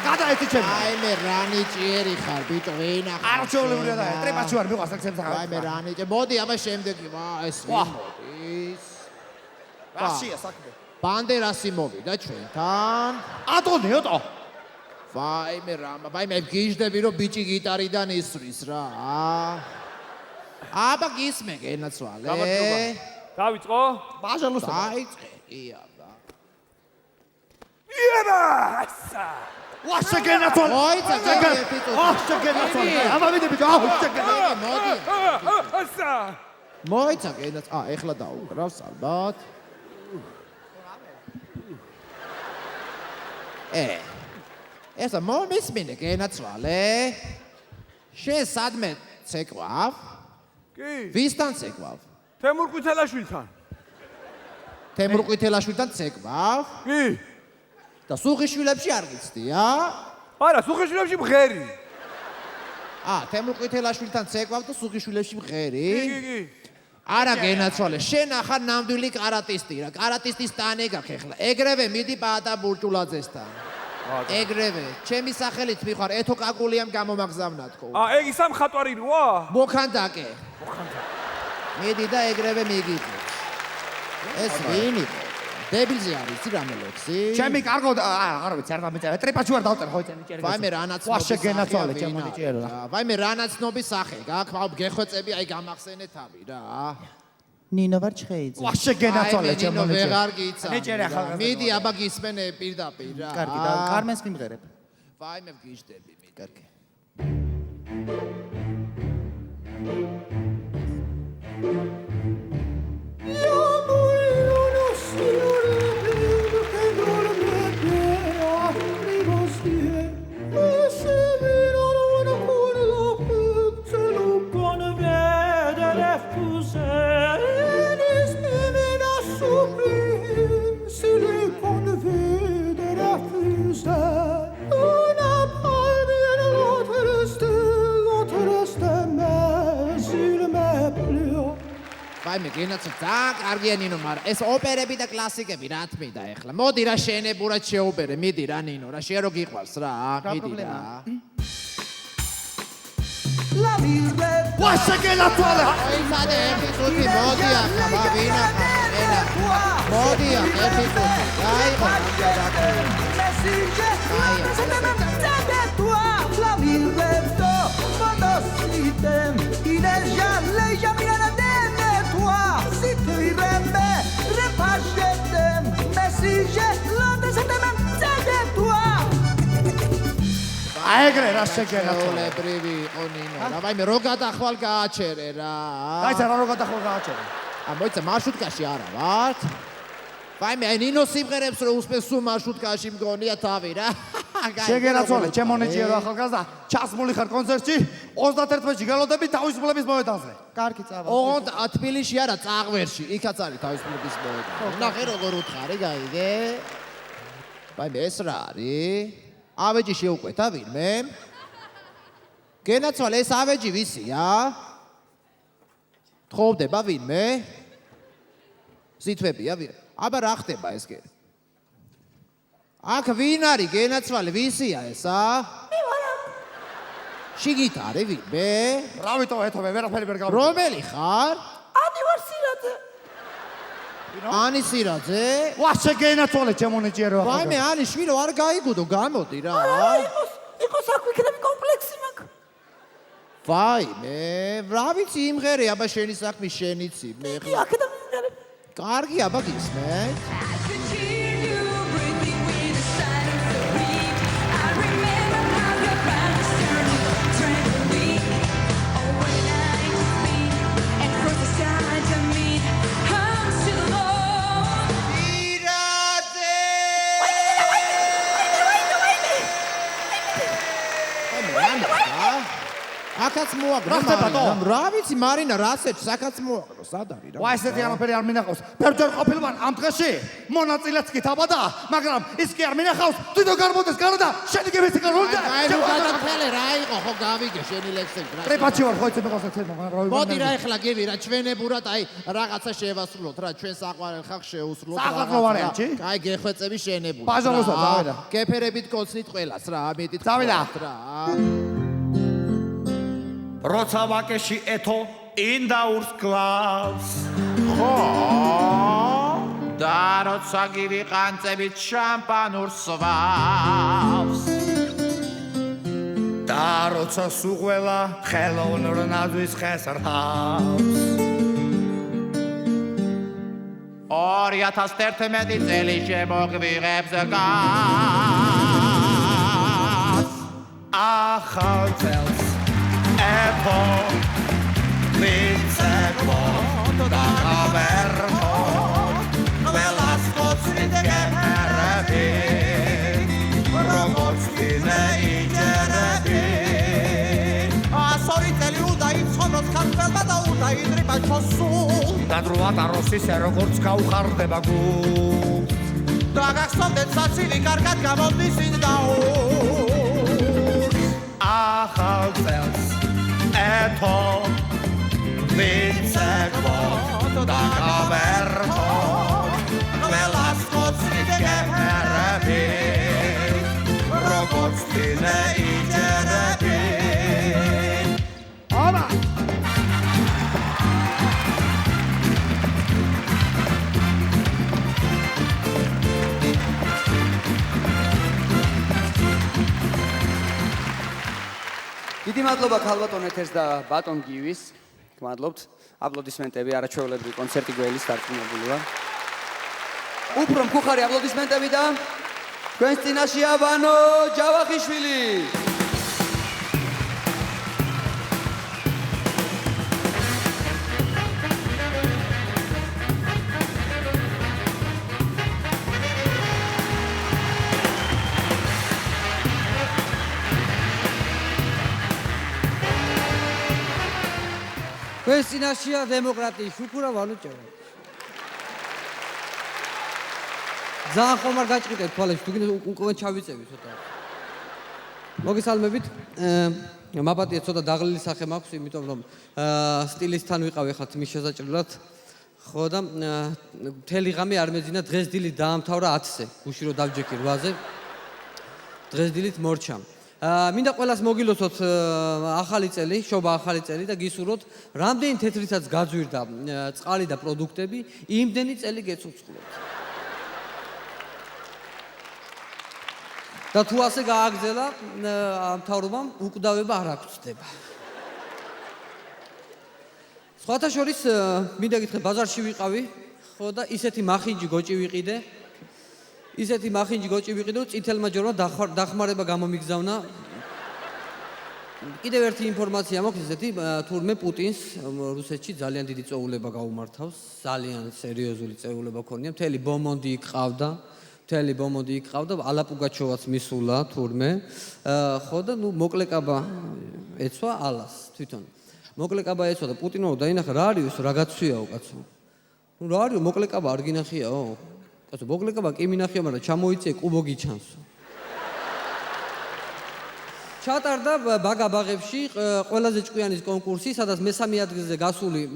S10: გადაეცი ჩემს.
S12: აი მე რანიჭიერი ხარ, ბიჭო, ვინახარ.
S10: არაჩვეულებრივია და ტრებაში ვარ მიყვარს ლექსებს ახლა.
S12: აი მე რანიჭე. მოდი აბა შემდეგი, ვა ეს მოდის.
S10: რაშია საქმე?
S12: ბანდერასი მოვიდა ჩვენთან.
S10: ატონიოტო.
S12: ვაი მე გიჟდები რომ ბიჭი გიტარიდან ისვრის რა. აბა გისმე გენაცვალე.
S5: გამარჯობა. დავიწყო?
S10: ბაჟალოს
S12: დაიწყე, კი აბა.
S10: იერასა! ვა შეგენაცვალე.
S12: მოიცა ერთი წუთი.
S10: ვა შეგენაცვალე. აბა ვიდები და შეგენაცვალე.
S12: მოდი. ასა. მოიცა გენაცვალე. ეხლა დაუკრავს ალბათ. ესა მომისმინე გენაცვალე. შენ სადმე ცეკვავ?
S5: კი.
S12: ვისთან ცეკვავ?
S5: თემურ ყვითელაშვილთან.
S12: თემურ ყვითელაშვილთან ცეკვავ?
S5: კი.
S12: და სუხიშვილებში არ გიცდია?
S5: არა, სუხიშვილებში მღერი.
S12: თემურ ყვითელაშვილთან ცეკვავ და სუხიშვილებში მღერი?
S5: კი.
S12: არა გენაცვალე, შენ ახარ ნამდვილი კარატისტი რა. კარატისტის ტანი გაქვს ახლა. ეგრევე მიდი პაატა ბურჭულაძესთან. ეგრევე, ჩემი სახელით მიხარ, ეთო კაკულიამ გამომაგზავნათქო.
S5: ეგ ისა მხატვარი როა?
S12: მოქანდაკე. მიდი და ეგრევე მიგიწევ. ეს ვინი? დებილზე არის იცი რამე ლექსი?
S10: ჩემი კარგო არ ვიცი არ დამეწერა. ტრიპაში ვარ დავწერა ხო იცი ნიჭიერი.
S12: ვაიმე რანაცნობი.
S10: ვა შეგენაცვალე ჩემონი ჭიერო რა.
S12: ვაიმე რანაცნობი სახე გაქვს, გეხვეწები, აი გამახსენე თავი რა. ნინო ვარ ჩხეიძე.
S10: ვა შეგენაცვალე ჩემონი ჭიერო.
S12: ვეღარ გიცა.
S10: ნიჭიერი ახალგაზრდა.
S12: მიდი აბა გისმენე პირდაპირ რა.
S10: კარგი და კარმენს მიმღერებ.
S12: ვაიმე გიჟდები მე. კარგი. ვაიმე გენაცვალე ძალიან კარგია ნინო, მაგრამ ეს ოპერები და კლასიკები რა თმიდა ეხლა. მოდი რა შენებურად შეუბერე, მიდი რა ნინო, რა შენ რო გიყვარს რა, მიდი რა.
S10: ვა შეგენაცვალე.
S12: მოიცადე ერთი წუთი, მოდი ახლა, ვინახარ, ენა. მოდი ახლა ერთი წუთი. გაიყო.
S9: Si tu irais me repasser
S10: აი ეგრე რა შეგენაცვალე.
S9: ჩვეულებრივი იყო ნინო. რა ვაიმე რო გადახვალ გააჩერე რა.
S10: გაიცა რა რო გადახვალ გააჩერე.
S9: მოიცა მარშრუტკაში არა ვართ. ვაიმე აი ნინო სიმღერებს რო უსმენს სულ მარშრუტკაში მგონია თავი რა.
S10: შეგენაცვალე ჩემო ნიჭიერო ახალგაზრდა ჩასმული ხარ კონცერტში 31-ში გელოდები თავისუფლების მოედანზე. კარგი წავა.
S9: ოღონდ თბილისში არა წაღვერში იქაც არის თავისუფლების მოედანი. ნახე როგორ უთხარი გაიგე. ვაიმე ეს რა არის? ავეჯი შეუკვეთა ვინმე? გენაცვალე ეს ავეჯი ვისია? თხოვდება ვინმე? სიტყვებია ვინ? აბა რა ხდება ეს კი? აქ ვინ არის გენაცვალე ვისია ესა? შიგით არის ვინმე?
S10: რა ვიტო ეთოვე ვერაფერი ვერ გავიგე.
S9: რომელი ხარ?
S11: ანი ვარ სირაძე.
S9: ანი სირაძე?
S10: ვა შეგენაცვალე ჩემო ნიჭიერო ახალგაზრდა.
S9: ვაიმე ანი შვილო არ გაიგუდო გამოდი რა.
S11: იყო საქმექნები კომპლექსი მაქვს.
S9: ვაიმე, რა ვიცი იმღერე, აბა შენი საქმე შენიცი, მე
S11: კი, აქედან მიმღერე.
S9: კარგი, აბა გისმენთ? აკაც მოაგრო. რა ვიცი მარინა რასეჭ საკაც მოაგრო. სად არის რა?
S10: ვა ესეთი არაფერი არ მინახავს. ბევრჯერ ყოფილვარ ამ დღეში. მონაწილეც კი თავადა, მაგრამ ის კი არ მინახავს. თვითონ გარბოდეს გარდა, შენი კი ვიცი გარბოდა.
S9: აი ნუ გადაფელე რა იყო ხო გავიგე შენი ლექსები რა.
S10: პრეპაჩი ვარ ხო იცი მეგონა თემა, მაგრამ
S9: მოდი რა ეხლა გივი რა ჩვენებურად აი რაღაცა შევასრულოთ რა ჩვენ საყვარელ ხალხს შეუსრულოთ რა.
S10: საყვარელ ვარიანტი?
S9: აი გეხვეწები შენებურად.
S10: ბაჟალოსა დავიდა.
S9: გეფერებით კოცნით ყველას რა, ამიტით
S10: დავიდა
S9: რა.
S14: როცა ვაკეში ეთო ინდაურს კლავს
S9: ხო და როცა გივიყანწებით შამპანურს სვავს
S14: და როცა სუღველა ხელოვნურ ნაძვის ხეს რჰავს
S9: 2011 წელი შემოგვიღებს გას
S14: ახალ წელს ეთო ვიცეკო და გავერტო ყველას კოცნით გეფერები როგორც კინე იჯერები
S9: ასორი წელი უნდა იცხოვროს ქართველმა და უნდა იდრიბა ჩოსულ
S14: და დროა როსის როგორც გაუხარდება გულ
S9: და გახსოვდეთ საცივი კარგად გამოდის ინდაურს
S14: ახალ წელს ეთო ვიცეკო და გავერტო ყველას კოცნით გეფერები როგორც კინე იჯერები
S10: აბა
S2: დიდი მადლობა ქალბატონ ეთერს და ბატონ გივის. გმადლობთ. აპლოდისმენტები არაჩვეულებრივი კონცერტი გველის დარწმუნებულია. უფრო მხუხარი აპლოდისმენტები და ჩვენს წინაშია ვანო ჯავახიშვილი.
S15: ეს წინაშია დემოკრატიის შუქურა ვანუჭევა. ძალიან ხომ არ გაჭყიდეთ თვალებში, თუ გინდა უკვე ჩავიწევი ცოტა. მოგესალმებით. მაპატია ცოტა დაღლილი სახე მაქვს, იმიტომ რომ სტილისთან ვიყავ ახლა თმის შესაჭრელად. ხო და მთელი ღამე არ მეძინა დღეს დილით დაამთავრა 10-ზე, გუში რო დავჯექი 8-ზე. დღეს დილით მორჩა. მინდა ყველას მოგილოცოთ ახალი წელი, შობა ახალი წელი და გისურვოთ, რამდენი თეთრიცაც გაძვირდა წყალი და პროდუქტები, იმდენი წელი გეცოცხლოთ. და თუ ასე გააგრძელა, მთავრობამ უკვდავება არ აღწდება. სხვათა შორის მინდა გითხრა ბაზარში ვიყავი, ხო და ისეთი მახინჯი გოჭი ვიყიდე. ისეთი მახინჯი გოჭი ვიყიდე, წითელმა ჯორმა დახმარება გამომიგზავნა კიდევ ერთი ინფორმაცია მაქვს ესეთი, თურმე პუტინს რუსეთში ძალიან დიდი წვეულება გაუმართავს, ძალიან სერიოზული წვეულება ქონია, მთელი ბომონდი იქ ყავდა, ალა პუგაჩოვაც მისულა თურმე. ხო და ნუ მოკლეკაბა ეცვა ალას თვითონ. მოკლეკაბა ეცვა და პუტინო დაინახა რა არის ეს რა გაცვიაო კაცო. ნუ რა არის მოკლეკაბა არ გინახიაო? კაცო მოკლეკაბა კი მინახია, მაგრამ ჩამოიწიე კუბო გიჩანსო. ჩატარდა ბაგაბაღებში ყველაზე ჭკვიანის კონკურსი, სადაც მესამე ადგილზე გასული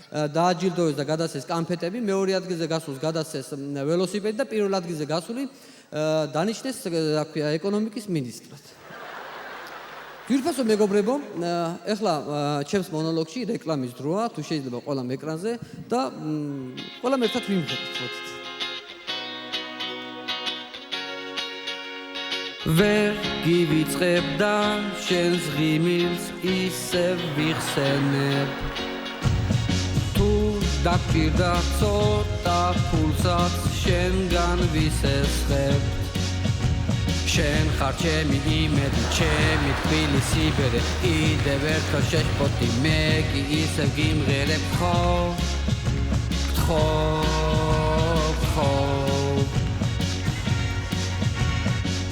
S15: დააჯილდოვეს და გადასცეს კანფეტები, მეორე ადგილზე გასულს გადასცეს ველოსიპედი და პირველ ადგილზე გასული დანიშნეს ეკონომიკის მინისტრად. ძვირფასო მეგობრებო, ეხლა ჩემს მონოლოგში რეკლამის დროა, თუ შეიძლება ყველამ ეკრანზე და ყველამ ერთად ვიმღეროთ. ვერ გივიწყებ და შენს ღიმილს ისევ ვიხსენებ თუ დაგჭირდა ცოტა ფულსაც შენგან ვისესხებ შენ ხარ ჩემი იმედი, ჩემი თბილი სიბერე კიდევ ერთხელ შეშფოთი მე კი ისევ გიმღერებ ხო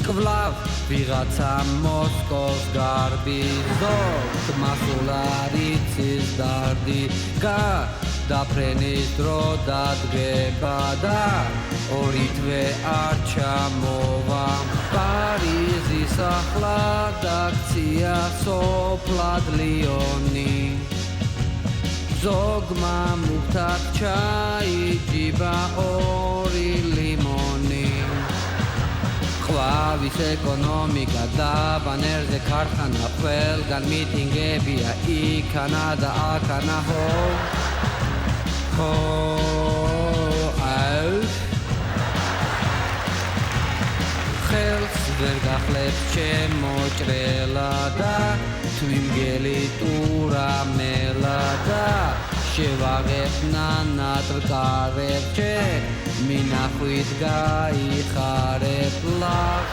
S15: კვლავ ვიღაცა მოსკოვს გარბის ზოგ მასულ არიცის დარდი გადაფრენის დრო დადგება და ორი თვე არ ჩამოვა პარიზის ახლა დაქცია სოფლად ლიონი ზოგმა მუქთად ჩაიჯიბა ორი ლიმონი ყვავის ეკონომიკა და ბანერზე ქარხანა ყველგან მიტინგებია იქანა და აქანა ხელს ვერ გახლებს ჩემო ჭრელა და თვიმგელი ტურამელა და შევაღებ ნანატრკარებ ჩემ მინახვით გაიხარებ ლავ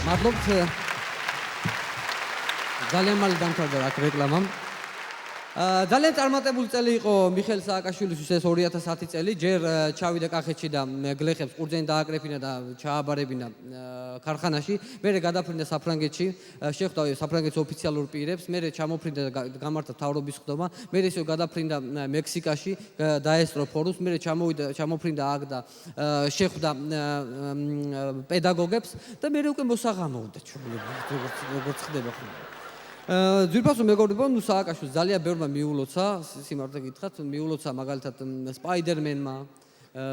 S15: მადლობთ ძალიან მალე დამთავრდა აქ რეკლამა ძალიან წარმატებული წელი იყო მიხეილ სააკაშვილისთვის ეს 2010 წელი ჯერ ჩავიდა კახეთში და გლეხებს ყურძენი დააკრეფინა და ჩააბარებინა ქარხანაში მერე გადაფრინდა საფრანგეთში შეხვდა საფრანგეთის ოფიციალურ პირებს მერე ჩამოფრინდა და გამართა მთავრობის ხდომა მერე ისევ გადაფრინდა მექსიკაში დაესწრო ფორუმს მერე ჩამოფრინდა აქ და შეხვდა პედაგოგებს და მერე უკვე მოსაღამოდა როგორც ხდება ხოლმე ძვირფასო მეგობრებო, ნუ სააკაშვილს ძალიან ბევრმა მიულოცა, სიმართლე გითხრათ, მიულოცა მაგალითად სპაიდერმენმა,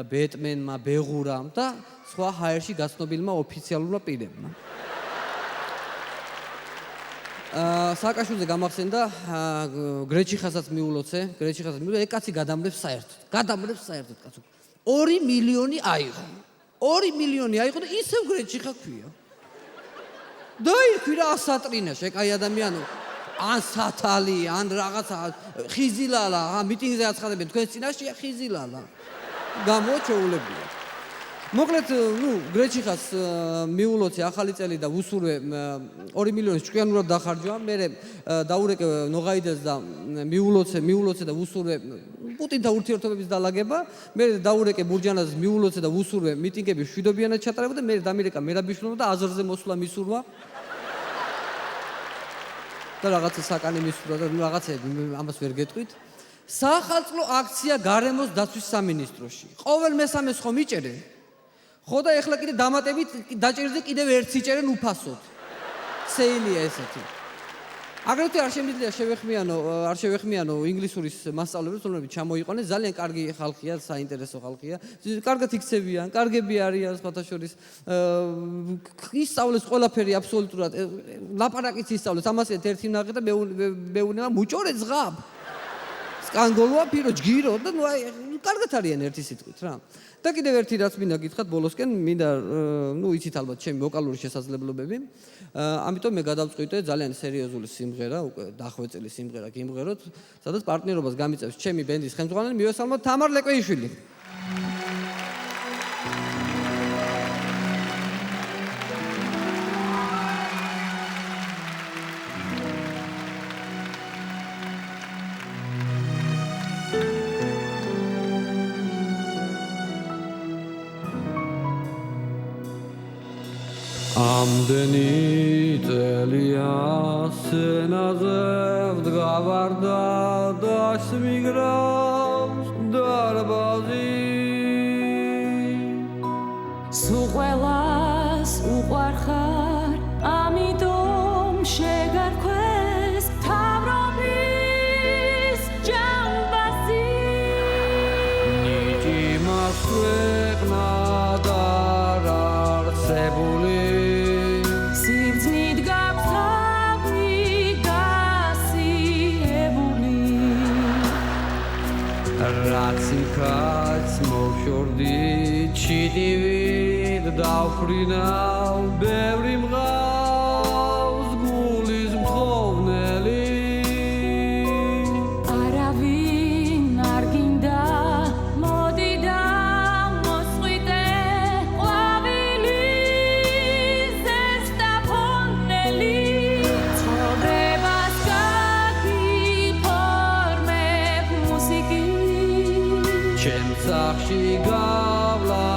S15: ბეტმენმა, ბეღურამ და სხვა ჰაერში გაცნობილმა ოფიციალურმა პირებმა. სააკაშვილზე გამახსენდა გრეჩიხასაც მიულოცე, ეგ კაცი გადამრებს საერთოდ, კაცო. 2 მილიონი აიღო. 2 მილიონი აიღო და ისევ გრეჩიხა ქვია. დაირქვი რა ასატრინაშ, ეკაი ადამიანო, ან სათალი, ან რაღაცა ხიზილალა, მიტინგზე აცხადებენ თქვენს წინაშე ხიზილალა. გამოჩეულებია. მოკლედ, ნუ გრეჩიხას მიულოცე ახალი წელი და უსურვე 2 მილიონის ჭკვიანურად დახარჯვა, მერე დაურეკე ნოღაიდეს და მიულოცე და უსურვე პუტინთან ურთიერთობების დალაგება, მერე დაურეკე ბურჯანაძეს მიულოცე და უსურვე მიტინგები მშვიდობიანად ჩატარება და მერე დამირეკა მერაბიშვილმა და აზერზე მოსვლა მისურვა. და რაღაცა საკანი მისურვა და რაღაცები ამას ვერ გეტყვით. სახალხო აქცია გარემოს დაცვის სამინისტროში. ყოველ მესამეს ხომ იჭერენ? ხო და ეხლა კიდე დამატებით დაჭერზე კიდევ ერთს იჭერენ უფასოდ. სეილია ესეთი. აგრეთვე არ შევეხმიანო ინგლისურის მასწავლებლებს, რომლებიც ჩამოიყვანეს, ძალიან კარგი ხალხია, საინტერესო ხალხია. კარგად იქცევიან, კარგები არიან სხვათა შორის. ისწავლეს ყველაფერი აბსოლუტურად. ლაპარაკიც ისწავლეს, ამას ერთი ნახე და მეუნება მუჭორე ზღაბ. სკანგოლოა პირო ჯგირო და ნუ აი კარგად არიან ერთი სიტყვით რა. და კიდევ ერთი რაც მინდა გითხრათ ბოლოსკენ, მინდა ნუ იცით ალბათ ჩემი ვოკალური შესაძლებლობები. ამიტომ მე გადავწყვიტე ძალიან სერიოზული სიმღერა, უკვე დახვეწილი სიმღერა გიმღეროთ, სადაც პარტნიორობას გამიწევს ჩემი ბენდის ხელმძღვანელი მიესალმოთ თამარ ლეკვეიშვილი. ამდენი წელია სცენაზე ვდგავარ და დასმიგრავს დარბაზი
S16: სულ ყველას უყვარხარ ამიტომ შეგარქვეს თავრობის ჯამბაზი
S15: ნიჭი მაქვს ქვეყნა და არ არსებული
S16: სიბრძნით გაქვს თავი გასიებული
S15: რაც იქაც მოვშორდი ჩიტივით დავფრინავ ბევრი მღავს გულის მთხოვნელი
S16: არავინ არ გინდა მოდი და მოსყვიტე ყვავილი ზესტაფონელი ცხოვრებას გაგიფორმებ მუსიკი
S15: ჩემ სახში გავლა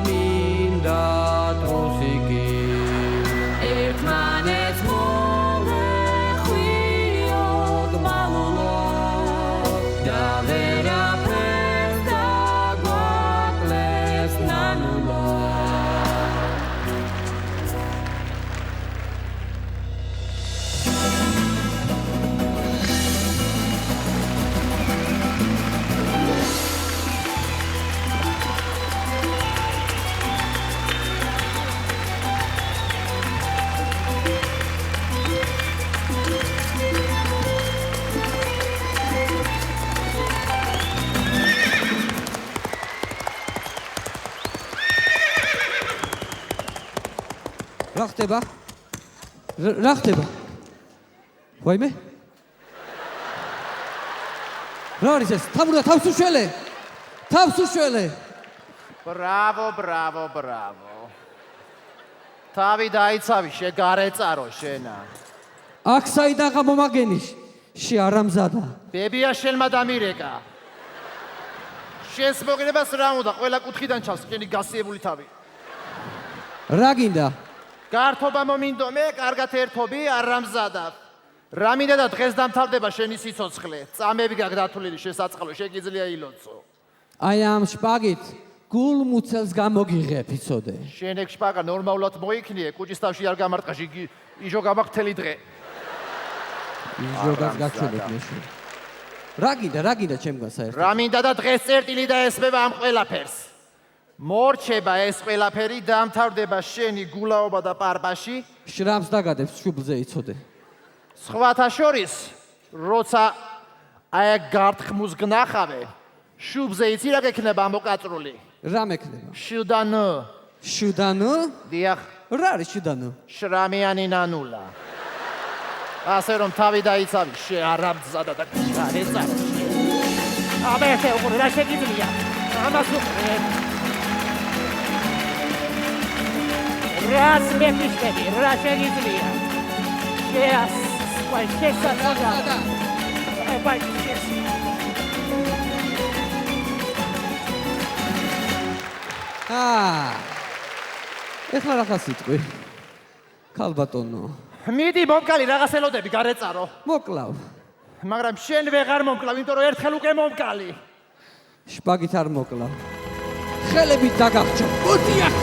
S15: მინდა დროსიკი
S16: ერთმანეთს მოვეხვიოთ მალულად და ვერაფერს დაგვაკლებს ნანულად
S15: რა ხდება? რა ხდება? ვაიმე? რა არის ეს? თამურა თავს უშველე? თავს უშველე?
S17: ბრავო, ბრავო, ბრავო. თავი დაიცავი, შეგარეწარო შენა.
S15: აქ საიდან გამომაგენი? შეარამზადა.
S17: ბებია შენმა დამირეკა. შენს მოგნებას რა უნდა? ყველა კუთხიდან ჩავს შენი გასიებული თავი.
S15: რა გინდა?
S17: გართობა მომინდო მე, კარგად ერთობი, არამზადა. რა მინდა და დღეს დამთავრდება შენი სიცოცხლე. წამები გაქვს დათვლილი შესაწყალო, შეგიძლია ილოცო.
S15: აი ამ შპაგით გულმუცელს გამოგიღებ, იცოდე.
S17: შენ ეგ შპაგა ნორმალურად მოიქნიე, კუჭის თავში არ გამარტყა, იჟო გამაქვს თელი დღე.
S15: იჟოგას გაჩვენებ მეშინ. რა გინდა ჩემგან საერთოდ?
S17: რა მინდა და დღეს წერტილი დაესმება ამ ყველაფერს. მორჩება ეს ყველაფერი, დამთავრდება შენი გულაობა და პარპაში.
S15: შრამს დაგადებს შუბლზე, იცოდე.
S17: სხვათა შორის, როცა აი გარტყმუს გნახავე, შუბლზე იცი რა გექნება მოკაწრული?
S15: რა მექნება?
S17: შუდანო.
S15: შუდანო?
S17: დიახ.
S15: რა არის შუდანო?
S17: შრამიანი ნანულა. ასე რომ თავი დაიცავი, შეარამზადა და გარეწარო. აბა ესე უყურე, რა შეგიძლია? ამას უყურე. რას მეკიშები, რა შეგიძლია? შეას, ვაი, შესაძლოა. ვაი, შეს.
S15: ეხლა რა ხასიტყვი? ქალბატონო.
S17: მიდი მომკალი რაღაც ელოდები გარეწარო.
S15: მოკლავ.
S17: მაგრამ შენ ვეღარ მომკლავ, იმიტომ რომ ერთხელ უკვე მომკალი.
S15: შპაგით არ მოკლავ. ხელებით დაგახჭო. მოდი აქ.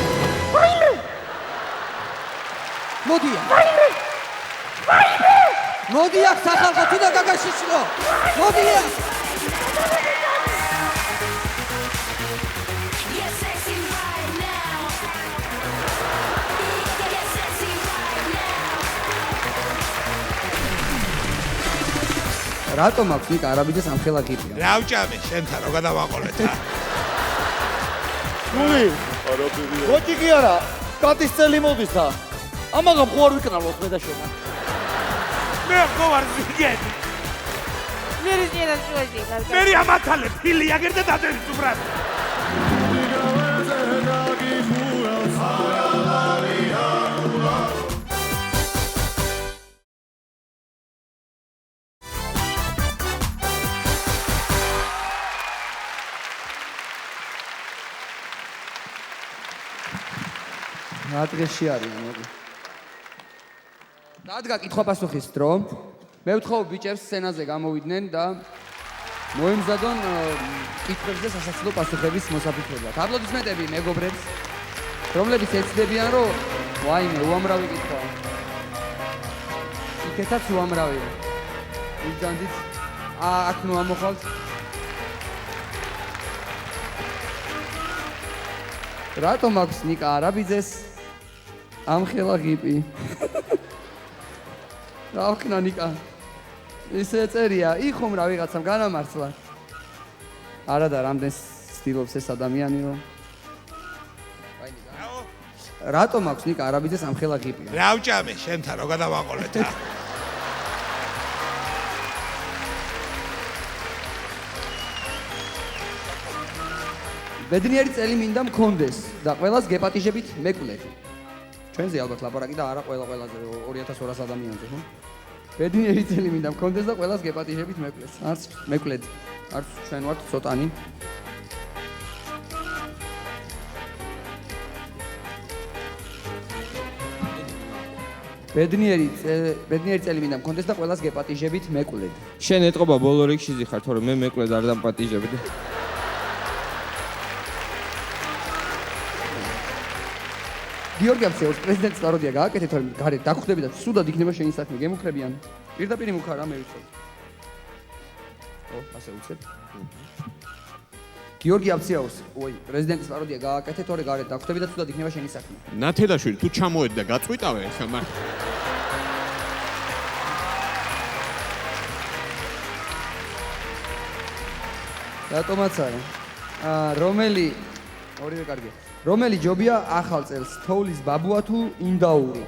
S17: ვაიმე!
S15: მოდი აქ.
S17: ვაიმე! ვაიმე!
S15: მოდი აქ სახალხო, თუნდა გაგაშიშლო. მოდი აქ.
S2: რატომ აქვს ნიკა არაბიძეს ამ ხელა გიპია?
S12: რა ვჭამე შენთან რო გადავაყოლეთ რა.
S7: სული. არაფერია. გოჭი კი არა, კატის წელი მოდისა. ამაღამ ხო არ ვიკნალოთ მე და შენ.
S12: მე ხო ვარ ზიგენი.
S18: მე შეიძლება შუაში.
S12: მე ამათალე ფილი აგერ და დადევს უბრალოდ.
S2: რა დღეში არის მოდი. რადგან კითხვა-პასუხის დრო, მე ვთხოვ ბიჭებს სცენაზე გამოვიდნენ და მოემზადონ კითხვებზე სასაცილო პასუხების მოსაფიქრებლად. აპლოდისმენტები მეგობრებს, რომლებიც ეცდებიან, რომ ვაიმე, უამრავი კითხვაა. იქეთაც უამრავია. იგზანდით, აქ ნუ ამოხვალთ. რატომ აქვს ნიკა არაბიძეს ამხელა ღიპი? რა ვქნა ნიკა? ისე წერია, იხომ რა ვიღაცამ განამართლა. არა და რამდენს ცდილობს ეს ადამიანი რომ რატომ აქვს ნიკა არაბიძეს ამხელა ღიპი?
S12: რა ვჭამე შენთან რო გადავაყოლეთ რა.
S2: ბედნიერი წელი მინდა მქონდეს და ყველას გეპატიჟებით მეკვლეთ. ჩვენზე ალბათ ლაპარაკი და არა ყველაზე 2200 ადამიანზე, ხო? ბედნიერი წელი მინდა მქონდეს და ყველას გეპატიჟებით მეკვლეთ. არც მეკვლეთ, არც ჩვენ ვართ ცოტანი. ბედნიერი წელი მინდა მქონდეს და ყველას გეპატიჟებით მეკვლეთ.
S5: შენ ეტყობა ბოლო რიგში ზიხარ, თორე მე მეკლედ არ დამპატიჟებდი.
S2: გიორგი აბცეუს პრეზიდენტის პაროდია გააკეთეთ, რომ გარეთ დაგხვდები და სუდად იქნება შენი საქმე, გემუქრებიან. პირდაპირ მუქარ რა მე ვიცოდი. ო, ასე უცებ. გიორგი აბცეუს, პრეზიდენტის პაროდია გააკეთეთ, რომ გარეთ დაგხვდები და სუდად იქნება შენი საქმე.
S1: ნათელაშვილი თუ ჩამოედი და გაწვიტავე ხა მაგ
S2: რატომაც არა? რომელი ორივე კარგია. რომელი ჯობია ახალ წელს, თოვლის ბაბუა თუ ინდაური?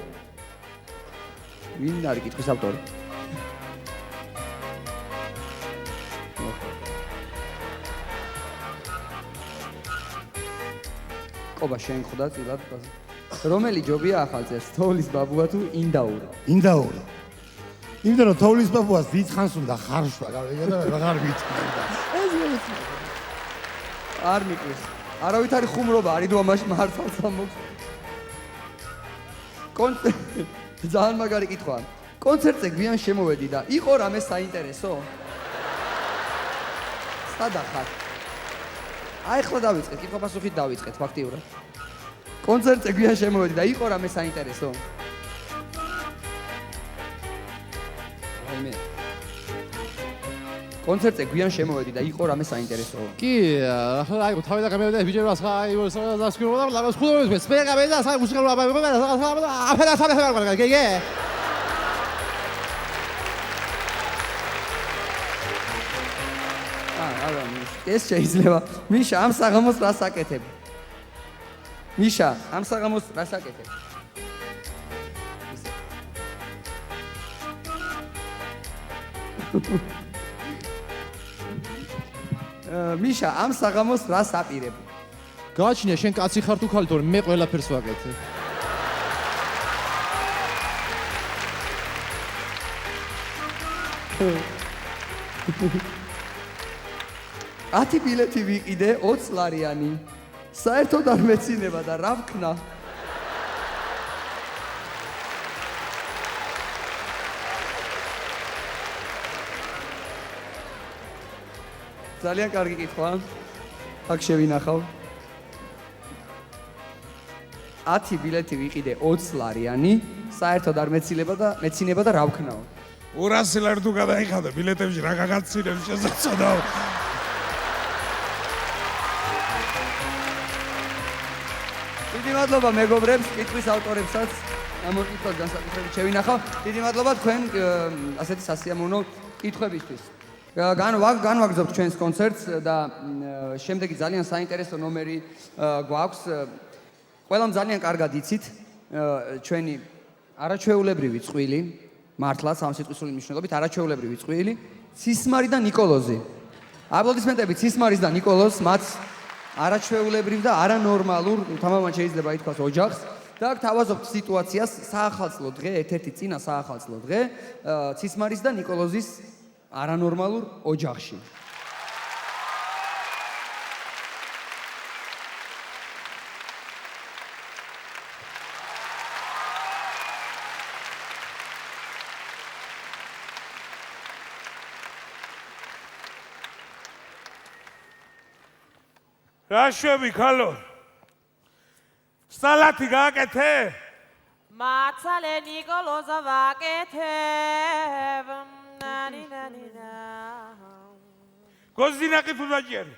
S2: ვინ არის კითხვის ავტორი? ყობა შენ ხვდა წილად. რომელი ჯობია ახალ წელს, თოვლის ბაბუა თუ ინდაური?
S12: ინდაური. იმიტომ რომ თოვლის ბაბუას დიდ ხანს უნდა ხარშვა, გავიგე და აღარ ვიცი.
S2: არ მიყვის. არავითარი ხუმრობა არ იდვა მაშ მართალს ამოქ. ძალიან მაგარი კითხვაა. კონცერტზე გვიან შემოვედი და იყო რამე საინტერესო? სადა ხარ? აი ახლა დავიწყეთ, კითხვა-პასუხით დავიწყეთ ფაქტიურად. კონცერტზე გვიან შემოვედი და იყო რამე საინტერესო? კონცერტზე გვიან შემოვედი და იყო რამე საინტერესო?
S17: კი, აი თავი და გამევიდა ბიჭებს აი დასკრიბა და ლაგას ხუდობებს მე გამევიდა და აი მუსიკა აბა აფერა გეგე
S2: არა ეს შეიძლება მიშა ამ საღამოს რას აკეთებ? მიშა ამ საღამოს რას აკეთებ? მიშა ამ საღამოს რას აპირებ?
S17: გააჩნია შენ კაცი ხარ თუ ხალი, თორე მე ყველაფერს ვაკეთებ.
S2: ათი ბილეთი ვიყიდე 20 ლარიანი. საერთოდ არ მეცინება და რა ვქნა? ძალიან კარგი კითხვა. აქ შევინახავ. 10 ბილეთი ვიყიდე 20 ლარიანი, საერთოდ არ მეცინება და რა ვქნაო?
S3: 200 ლარი თუ გადაიხადე ბილეთებში რა გაგაცინებს შესაძლოა.
S2: დიდი მადლობა მეგობრებს, კითხვის ავტორებსაც. ამოკითხოთ განსაკუთრებით შევინახავ. დიდი მადლობა თქვენ ასეთი სასიამოვნო კითხვებისთვის. განვაგრძობთ ჩვენს კონცერტს და შემდეგი ძალიან საინტერესო ნომერი გვაქვს. ყველამ ძალიან კარგად იცით ჩვენი არაჩვეულებრივი წყვილი, მართლაც ამ სიტყვისული მნიშვნელობით არაჩვეულებრივი წყვილი, ცისმარი და ნიკოლოზი. აპლოდისმენტები ცისმარის და ნიკოლოზს, მათ არაჩვეულებრივ და არანორმალურ, თამამად შეიძლება ითქვას ოჯახს და გთავაზობთ სიტუაციას საახალწლო დღე, ერთ-ერთი წინა საახალწლო დღე, ცისმარის და ნიკოლოზის არანორმალურ ოჯახში.
S3: რა შვები ქალო? სალათი გააკეთე?
S18: მაცალე ნიკოლოზა ვაკეთებ.
S3: გოზინაკი თუ დაჭიერი?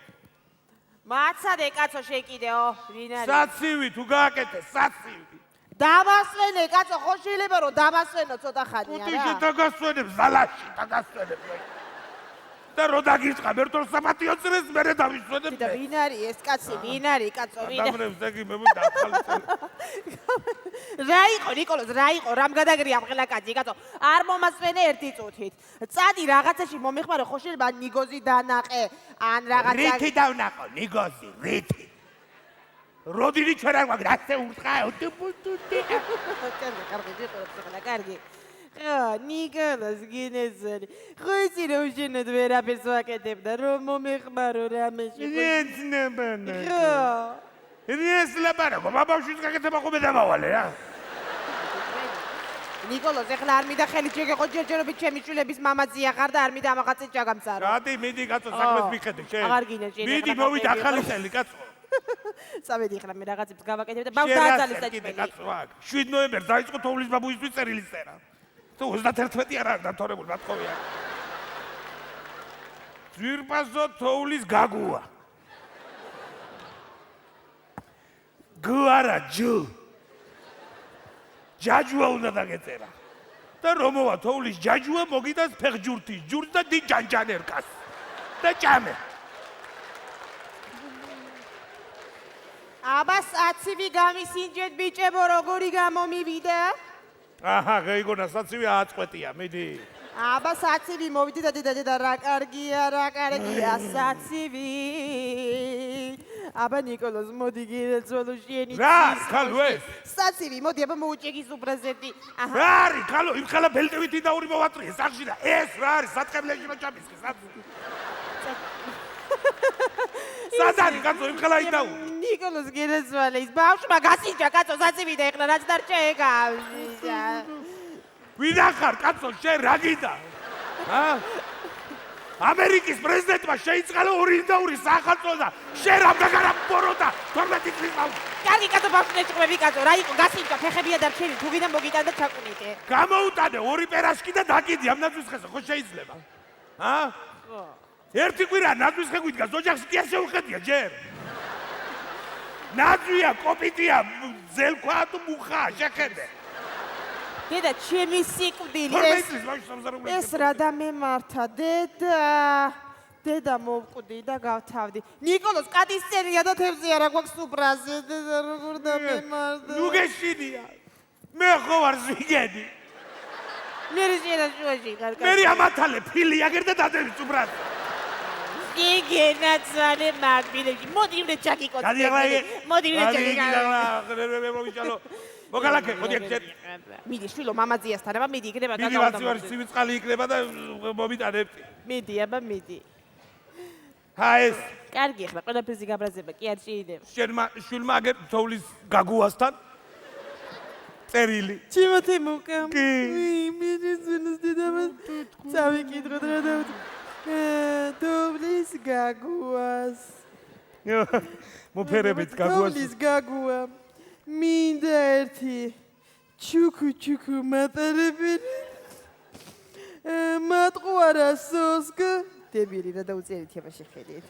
S18: მაცადე კაცო შეკიდეო, ვინ არის?
S3: საცივი თუ გააკეთე, საცივი.
S18: დამასვენე კაცო, ხო შეიძლება რომ დამასვენო ცოტა ხანი არა?
S3: თუ დაგასვენებ ზალაში, დაგასვენებ. და რო დაგიწყა მერტოლ საპატიო წრეს მერე დავისვენებ.
S18: და ვინ არის ეს კაცი? ვინ არის კაცო? ვინ?
S3: დამრევს ეგ მე დახალწელ.
S18: რა იყო ნიკოლოზ, რა იყო? რამ გადაგრია ყველა კაცი კაცო? არ მომასვენე ერთი წუთით. წადი რაღაცაში მომიხმარო, ხო შეიძლება ნიგოზი დანაყე, ან რაღაცა.
S3: რითი დავნაყო, ნიგოზი, რითი. როდინი ჩვენ არ გვაქვს, ასე ურტყაო, ტუპუტუტი.
S18: კარგი, კარგი. ნიკოლოზ გინეზელი. ხო იცი რომ შენად ვერაფერს ვაკეთებდა, რომ მომეხმარო რამეში.
S3: ნეცნებანა. ეს ლაპარაკო, ბაბაშვილს გაკეთება ხომ დამავალე რა.
S18: ნიკოლოზ, ეხლა არ მინდა ხელი შეგეყო ჯერჯერობით ჩემი შვილების მამაცია ხარ და არ მინდა ამაღაცე ჯაგამცარო.
S3: გადი, მიდი კაცო, საქმეს მიხედე შენ.
S18: აღარ გინდა შენ.
S3: მიდი მოვიდა ახალი წელი კაცო.
S18: წავედი ეხლა მე რაღაცებს გავაკეთებ და ბავშვს დააძალეს საჭმელი.
S3: კაცო, 7 ნოემბერს დაიწყო თოვლის ბაბუისთვის წერილის წერა. თუ 31 არ არის დათორებული, მათხოვია. ძვირფასო თოვლის გაგუა. გუარა ჯუ. ჯაჯუა უნდა დაგეწერა. და რომოვა თოვლის ჯაჯუა მოგიდას ფეხჯურთის ჯურს და დიდ ჯანჯანერკას. და ჭამე.
S18: აბა საცივი გამისინჯეთ ბიჭებო, როგორი გამომივიდა?
S3: აჰა, გაიგონა საცივი აწყვეტია, მიდი.
S18: აბა საცივი მოვიდი და დედა რა კარგია საცივი. აბა ნიკოლოზ მოდი გიეცვალო შენი.
S3: რა, ქალო ეს?
S18: საცივი, მოდი აბა მოუჭეგის უბრაზეთი. აჰა.
S3: რა არის, ქალო, იმ ხელა ბელტევით ინდაური მოვატრიე სახში და ეს რა არის, საწყებლეში რო ჩამისხე, საცივი. სადარი კაცო იმ ხელა ინდაური.
S18: ნიკოლოზ გიეცვალე ის ბავშვმა გასინჯა კაცო საცივი და ეხლა რაც დარჩა ეგა.
S3: ვინ ახარ კაცო შენ რა გინდა? ამერიკის პრეზიდენტმა შეიწყალა ორი ინდაური სახელმწიფო და შენ რა გაგარაბორო და 12 წლის ბავშვი.
S18: კარგი კაცო ბავშვი ჭყვები კაცო რა იყო გასინჯა ფეხებია დარჩენი თუ გინდა მოგიტანდა ჩაკუნიტე.
S3: გამოუტანე ორი პერაშკი და დაკიდი ამ ნაძვის ხეზე ხო შეიძლება? ერთი კვირა ნაძვის ხე გვიდგას ოჯახში კი არ შეუხედია ჯერ. ნაძვია, კოპიტია, ზელქვა თუ მუხა, შეხედე.
S18: დედა, ჩემი სიკვდილი ეს რა დამემართა, დედა მოვკვდი და გავთავდი. ნიკოლოზ, კატის წერია და თევზი არა გვაქვს უბრაზე, დედა როგორ დამემართა.
S3: ნუ გეშინია, მე ხო ვარ ზვიგენი.
S18: მე რეჟერა შუაში ხარ.
S3: მე ამათალე ფილი აგერ და დადებით უბრაზე.
S18: გიგენაცვალე მაგბილებში, მოდი უნდა ჩაკიკოთ. მოდი უნდა ჩაკიკოთ.
S3: მოგალაკე, მოდი აქ ჯერ.
S18: მიდი შვილო მამაძიასთან, აბა მიდი იქნება
S3: და გავდა. მიდი ვარ სივიწყალი იქნება და მომიტანებდი.
S18: მიდი, აბა მიდი.
S3: ეს.
S18: კარგი, ახლა ყველაფერზე გაბრაზება კი არ შეიძლება.
S3: შვილმა აგერ თოვლის გაგუასთან წერილი.
S18: ჩემოთი მოკამ. მიდი ზუნოს დედამა. წავიკითხოთ რა დავთ. თოვლის გაგუას.
S3: მოფერებით გაგუას.
S18: თოვლის გაგუა. მინდა ერთი ჩუქუ მატარებელი მატყუარა სოსკა დებილი რა დაუწერეთ აბა შეხედეთ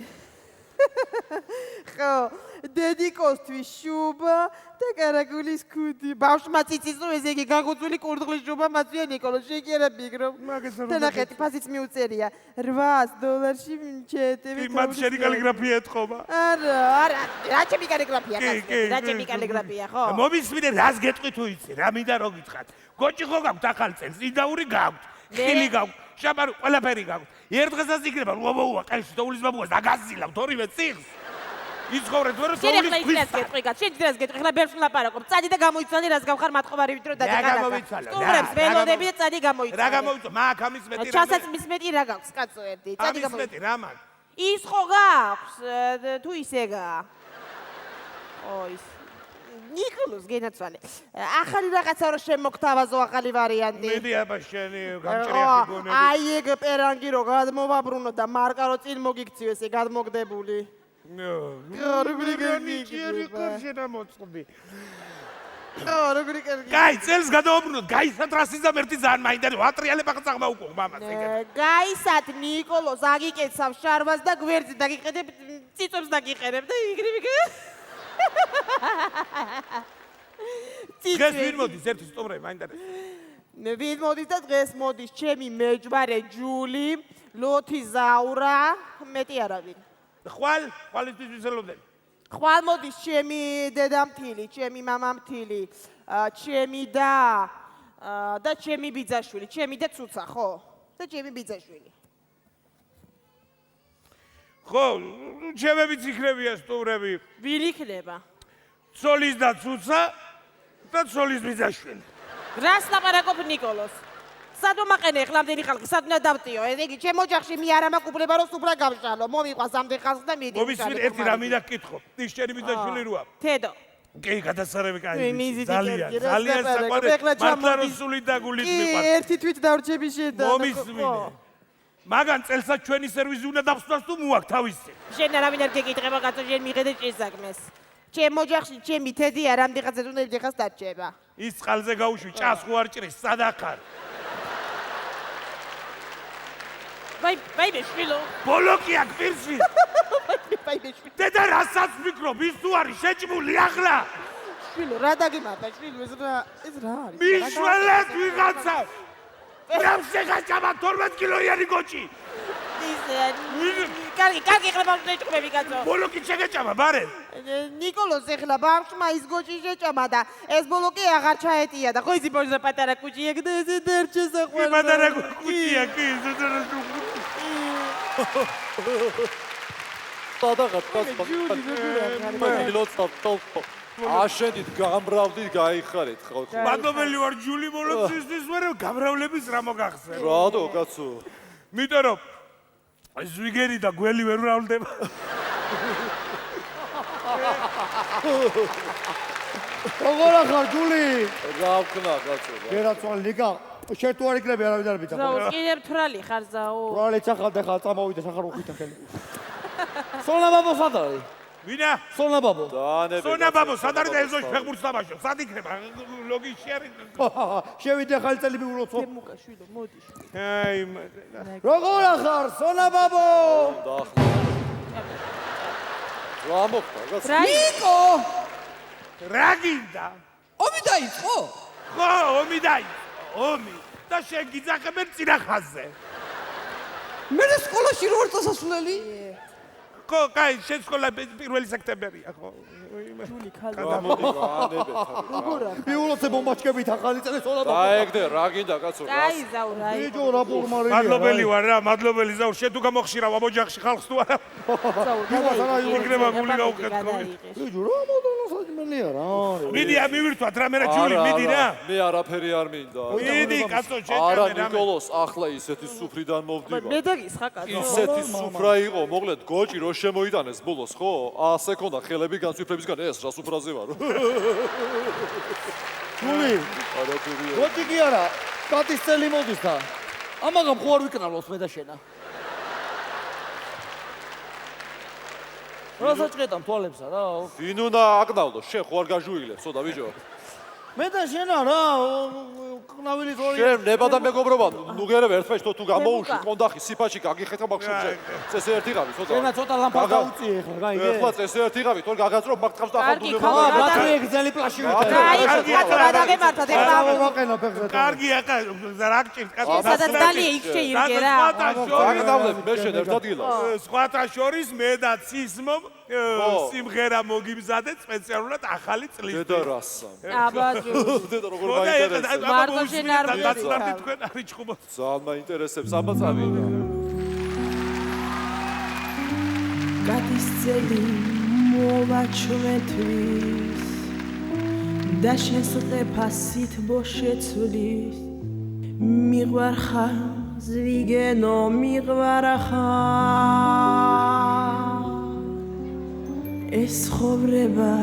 S18: ხო დედიკოსთვის შუბა და კარაგულის ქუდი ბავშვმა ციცის რომ ეს იგი გაგუწვილი კურდღლის შუბა მაწვია ნიკოლოზ შეკერა ბიგრო და ნახეთ ფასიც მიუწერია $8 ჩეტები
S3: მათ შენი კალიგრაფია ეთყობა
S18: არა რა ჩემი კალიგრაფია რა ჩემი კალიგრაფია ხო
S3: მომისმინე რას გეტყვი თუ იცი რა მინდა რომ გითხრათ გოჭი ხო გაქვთ ახალ წელს ინდაური გაქვთ ხილი გაქვთ შაბარი ყველაფერი გაქვთ ერთ დღესაც იქნება უამოუა ყელში თოვლის ბაბუას დაგაზილავთ ორივე წიგს იცხოვრეთ ვერ თოვლის ქვის
S18: შენ დღეს გეტყვი ხლა ბერს ვლაპარაკობ წადი და გამოიცვალე რას გავხარ მათხოვარი ვიდრო დაგაკარაკა სტუმრებს ველოდები და წადი გამოიცვალე
S3: რა გამოიცვალე მაგ ამის მეტი რა
S18: ჩასაც მის მეტი რა გაქვს კაცო ერთი წადი
S3: გამოიცვალე ამის მეტი რა მაგ
S18: ის ხო გაქვს თუ ისეგაა ო ის ნიკოლოზ გენაცვალე ახალი რაღაცა რო შემოგთავაზო ახალი ვარიანტი
S3: მიდი აბა შენი გამჭრიახი გონები
S18: აი ეგ პერანგი რო გადმოვაბრუნო და მარკა რო წინ მოგიქციო ესე გადმოგდებული
S12: როგორი გერგიკება შენა მოწყობი
S18: როგორი კარგი
S12: კაი წელს გადავაბრუნოთ გაისად რასიზამ ერთი ძალიან მაინტერესებს ვატრიალებ ახლა წაღმაუყო მამას ეგ
S18: გაისად ნიკოლოს აგიკეცავ შარვას და გვერდზე დაგიყენებ ციცობს დაგიყენებ და იგრივი
S12: დღეს ვინ მოდის ერთი სტუმრები მაინტერესებს
S18: ვინ მოდის და დღეს მოდის ჩემი მეჯვარე ჯული ლოთი ზაურა მეტი არავინ
S12: ხვალისთვის ვისელობდები
S18: ხვალ მოდის ჩემი დედამთილი, ჩემი მამამთილი, ჩემი და ჩემი ბიძაშვილი, ჩემი და ცუცა, ხო? და ჩემი ბიძაშვილი.
S12: ხო, ჩემებიც იქნებიან სტუმრები.
S18: ვინ იქნება?
S12: ცოლის და ცუცა და ცოლის ბიძაშვილი.
S18: რას ლაპარაკობ ნიკოლოს? სად მომაყენე ახლა ამდენი ხალხი, სად უნდა დავტიო? იგი ჩემ ოჯახში მე არ ამაკუპლება რომ სუფრა გავშალო. მომიყვანს ამდენ ხალხს და მიდი.
S12: მომისმენ ერთი რამე და გკითხო. ის შენი ბიძაშვილი როა?
S18: თედო.
S12: კი, გადასარევი კაი. ძალიან საყვარელი. მართლა რომ სული და გულით მიყვარს.
S18: კი, ერთი თვით დავრჩები შენ და
S12: მომისმინე. მაგან წელსაც ჩვენი სერვიზი უნდა დავსვას თუ მოაქვს თავისი.
S18: შენ არავინ არ გეკითხება კაცო, შენ მიიღე ჭისაგმეს. ჩემ ოჯახში ჩემი თედია რამდენიღაც უნდა ეხას დარჩება.
S12: ის წყალზე გაუშვი, ჭას ხო არ ჭრის, სადაც ხარ?
S18: ბაი ბეშვილო.
S12: ბოლოკია გპირში.
S18: ბაი ბეშვილო.
S12: დედა რასაც ვფიქრობ, ის თუ არის შეჭმული ახლა.
S18: შვილო, რა დაგიმართა, შვილო, ეს რა არის?
S12: მიშველეთ ვიღაცა. რამ შეგაჭამა 12 კილოიანი გოჭი.
S18: კარგი, ეხლა ბავშვი შეჭმები კაცო.
S12: ბოლოკი შეგაჭამა, ბარე.
S18: ნიკოლოს ეხლა ბავშვმა ის გოჭი შეჭამა და ეს ბოლოკი აღარ ჩაეტია და ხო ისი ბოჟზე პატარა კუჭია და ესე დერჩე საყვარელი.
S12: პატარა კუჭია, კი,
S7: აშენით გამრავლდით გაიხარეთ ხო ხო
S12: მადლობელი ვარ ჯული მოლოცისთვის ვარ გამრავლების რა მოგახსენ
S7: რატო კაცო
S12: მიტომ რომ ზვიგერი და გველი ვერ ვრავლდება
S14: როგორ ახარ ჯული
S7: რა ვქნა კაცო
S14: გერაცვალ ნიკა შენ თუ არ იქნები არავინ არ მითხრა
S18: ზაუ კიდევ თრალი ხარ ზაუ
S14: თრალი ჩახალდა ხარ წამოვიდა სახარ უხითა ხელი სონა ბაბო სად არის
S12: ვინა
S14: სონა ბაბო
S12: სონა ბაბო სად არის და ეზოში ფეხბურთს თამაშობ სად იქნება ლოგიში არის
S14: შევიდე ხალი წელი მიულოცო
S18: მუკა შვილო მოდი
S12: აი
S14: როგორ ახარ სონა ბაბო
S7: რა მოხდა კაცო
S15: ნიკო
S12: რა გინდა
S15: ომი დაიწყო
S12: ხო ომი დაიწყო ომი და შენ გიძახებენ წინახაზე
S15: მე სკოლაში რო ვარ წასასვლელი
S12: ხო, კაი, შენ სკოლა 1 სექტემბერია, ხო?
S18: ჯული ხალხი.
S14: მიულოცე ბომბაჩკებით ახალი წელი სოლა ბაბო.
S7: დაეგდე, რა გინდა კაცო?
S18: კაი ზაუ რა.
S14: ბიჭო რა ფორმარია.
S12: მადლობელი ვარ რა, მადლობელი ზაურ, შენ თუ გამოხშირავ ამ ოჯახში ხალხს თუ არა?
S18: ზაუ,
S12: იქნება გული გაუხეთქო.
S14: ბიჭო რა მოდონა საჭმელია რა.
S12: მიდი ამივირთვათ რამე რა ჯული, მიდი რა.
S7: მე არაფერი არ მინდა.
S12: მიდი კაცო, შენ
S7: არა ნიკოლოს, ახლა ისეთი სუფრიდან მოვდივა.
S18: მე დაგისხა კაცო.
S7: ისეთი სუფრა იყო, მოკლედ გოჭი რო შემოიტანეს ბოლოს, ხო? ასე ქონდა ხელები განცვიფრებისგან ეს რა სუფრაზე ვარო.
S14: ჯული.
S7: არაფერია.
S14: გოჭი კი არა, კატის წელი მოდის და ამაღამ ხო არ ვიკნალოს მე და შენა. რა საჭყედამ თვალებსა რა.
S7: ვინ უნდა აკნავლო? შენ ხო არ გაჟუილებს, ოდა ბიჭო?
S14: მე და შენა რა, კნავილის ორი.
S7: შენ ნება და მეგობრობა, ნუ გერებ ერთმანეთს თუ გამოუშვი კონდახი სიფაჩი გაგიხეთა ბავშვზე. წესე ერთი ღავი, ცოტა.
S14: შენა ცოტა ლამპა დაუწიე ახლა, გაიგე?
S7: ეხლა წესე ერთი ღავი, თორე გაგაწრო მაგწყავს და ახალ დუნდება.
S14: ბატონი ეგზელი პლაში ვიტა.
S18: კარგი, რა დაგემართა ეხლა.
S14: მოყენო ფეხზე.
S12: კარგი, ახლა რა გჭირთ კაცო?
S18: სადაც დალი იქ შეირგე რა.
S7: დაგდავლებ მე შენ ერთ ადგილას.
S12: სხვათა შორის მე და ცისმომ სიმღერა მოგიმზადეთ სპეციალურად ახალი წლის.
S7: დედა რასა.
S18: აბა
S7: დედა როგორ მაინტერესებს.
S18: მარტო შენ არ
S12: დაწნარდი თქვენ არის ჭუბო.
S7: ძალიან მაინტერესებს აბა წავიდა.
S9: გადის წელი მოვაჩვენთვის და შესყეფასით ბოშეცვლის მიყვარხარ ზვიგენო მიყვარხარ ეს ხოვრება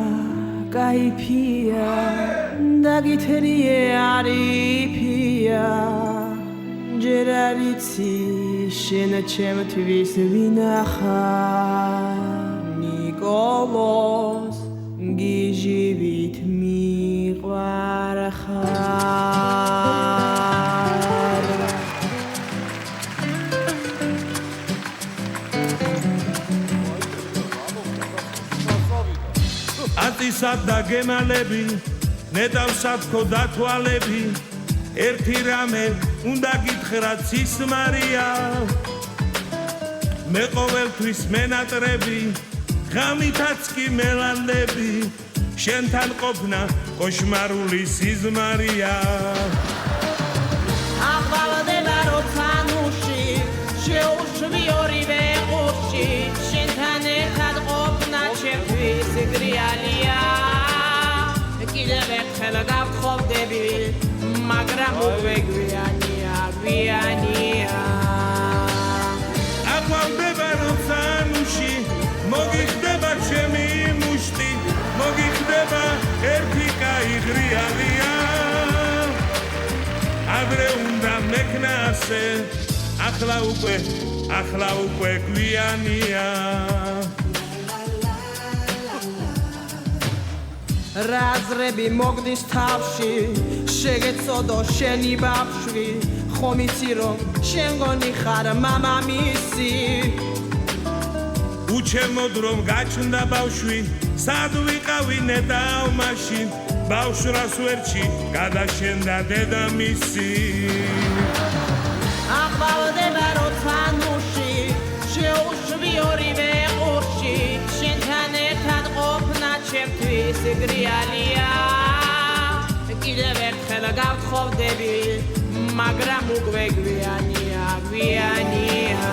S9: кайფია და გითერიე არიფია ჯერ არიცი შენ ჩემთვის ვინახარ
S18: სკოლოს გიჟივით მიყვარხარ
S3: ატისად და გემალები ნეტავსად ხო დათვალები ერთი რამე უნდა გითხრა ცისმარია მე ყოველთვის მენატრები ღამითაც კი მელანდები შენთან ყოფნა კოშმარული სიზმარია
S18: აღვალდება როცა ნუში შეუშვი ორივე ყურში შენთან ერთად ყოფნა ჩემთვის გრიალია კიდევ ერთხელ გავხობდები მაგრამ უკვე გვიანია გვიანია
S3: აღვალდება როცა ნუში მოგიხდება ჩემი მუშტი მოგიხდება ერთი კაი ღრიალია ადრე უნდა მექნა ასე ახლა უკვე გვიანია
S18: რაზრები მოგდის თავში შეგეწოდო შენი ბავშვი ხომ იცი რომ შენ გონი ხარ მამამისი
S3: უჩემოდ რომ გაჩნდა ბავშვი სად ვიყავი ნეტავ მაშინ ბავშვს ვერჩი გადაშენდა დედამისი
S18: აღვალდება როცა ნუში შეუშვი ორივე ყურში შენთან ერთად ყოფნა ჩემთვის გრიალია კიდევ ერთხელ გავთხოვდები მაგრამ უკვე გვიანია გვიანია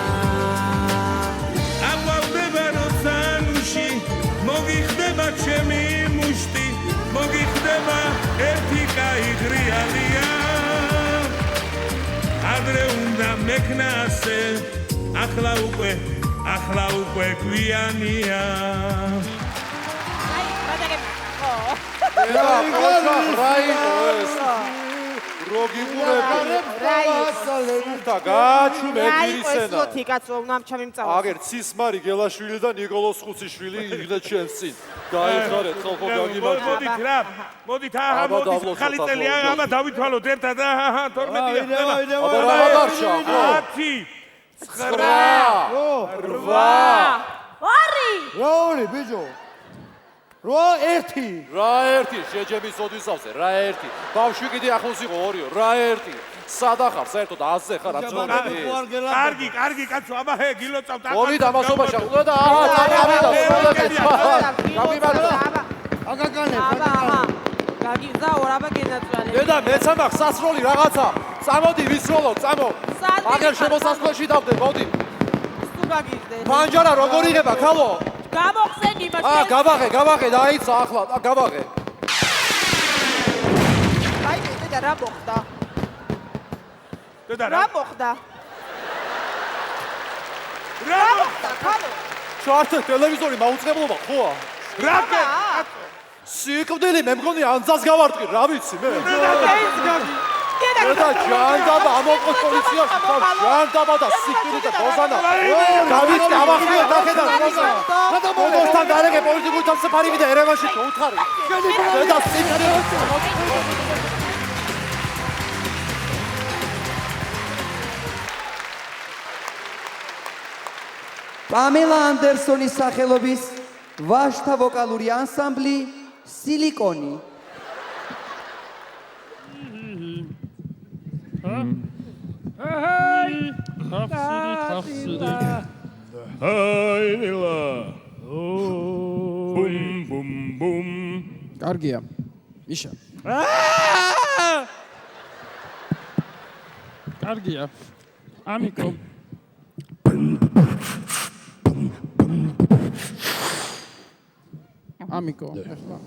S3: აღვალდება როცა ნუში მოგიხდება ჩემი მუშტი მოგიხდება ერთი კაი ღრიალია ადრე უნდა მექნა ასე ახლა უკვე გვიანია
S7: აგერ ცისმარი გელაშვილი და ნიკოლოზ ხუციშვილი იდგნენ ჩვენს წინ. დაეხარეთ ხოლმე გაგიმართლეთ.
S3: მოდით აჰა მოდით ხალი წელი აბა დავითვალოთ ერთად აჰა 12-ია.
S7: აბა რა დარჩა?
S3: 10 9 8
S12: რა ორი ბიჭო? რა ერთი?
S7: რა ერთი შეჯების ოდისავსე, რა ერთი. ბავშვი კიდე ახლოს იყო ორიო, რა ერთი. სადა ხარ, საერთოდ აზზე ხარ აწმობები.
S3: კარგი კაცო, აბა ჰე გილოცავ და
S7: მოვით ამასობაში, უნდა და აჰა, წავიდა, გამიმართლა.
S18: გაგიზაო რა ბაგენაცვალე.
S7: დედა, მეც ამახ სასროლი რაღაცა. წამოდი ვისროლო, წამო. აგერ შემოსასვლელში დავდე, მოდი.
S18: თუ გაგიზდე.
S7: პანჯარა როგორ იღება, ქალო?
S18: გამოხსენი მას.
S7: გავაღე, დაიცა ახლა, გავაღე.
S18: აი, დედა რა მოხდა?
S3: დედა
S18: რა მოხდა?
S3: რა მოხდა,
S18: ქალო?
S7: ჩართე ტელევიზორი მაუწყებლობა ხოა?
S3: რა
S7: სიკვდილი მე მგონი ანძას გავარტყი, რა ვიცი მე. დედა ჯანდაბა ამოყოს პოლიციაში, ჯანდაბა და სიკვდილი და დოზანა. გავიწე ამახია დახედა როზა. მოდოსთან დარეგე პოლიტიკური თავსაფარი ვიდა ერევანში გაუთხარი. დედა სიკვდილი.
S2: პამელა ანდერსონის სახელობის ვაჟთა ვოკალური ანსამბლი სილიკონი.
S8: კარგია. იშა. კარგია. ამიკო. ამიკო. ახლა.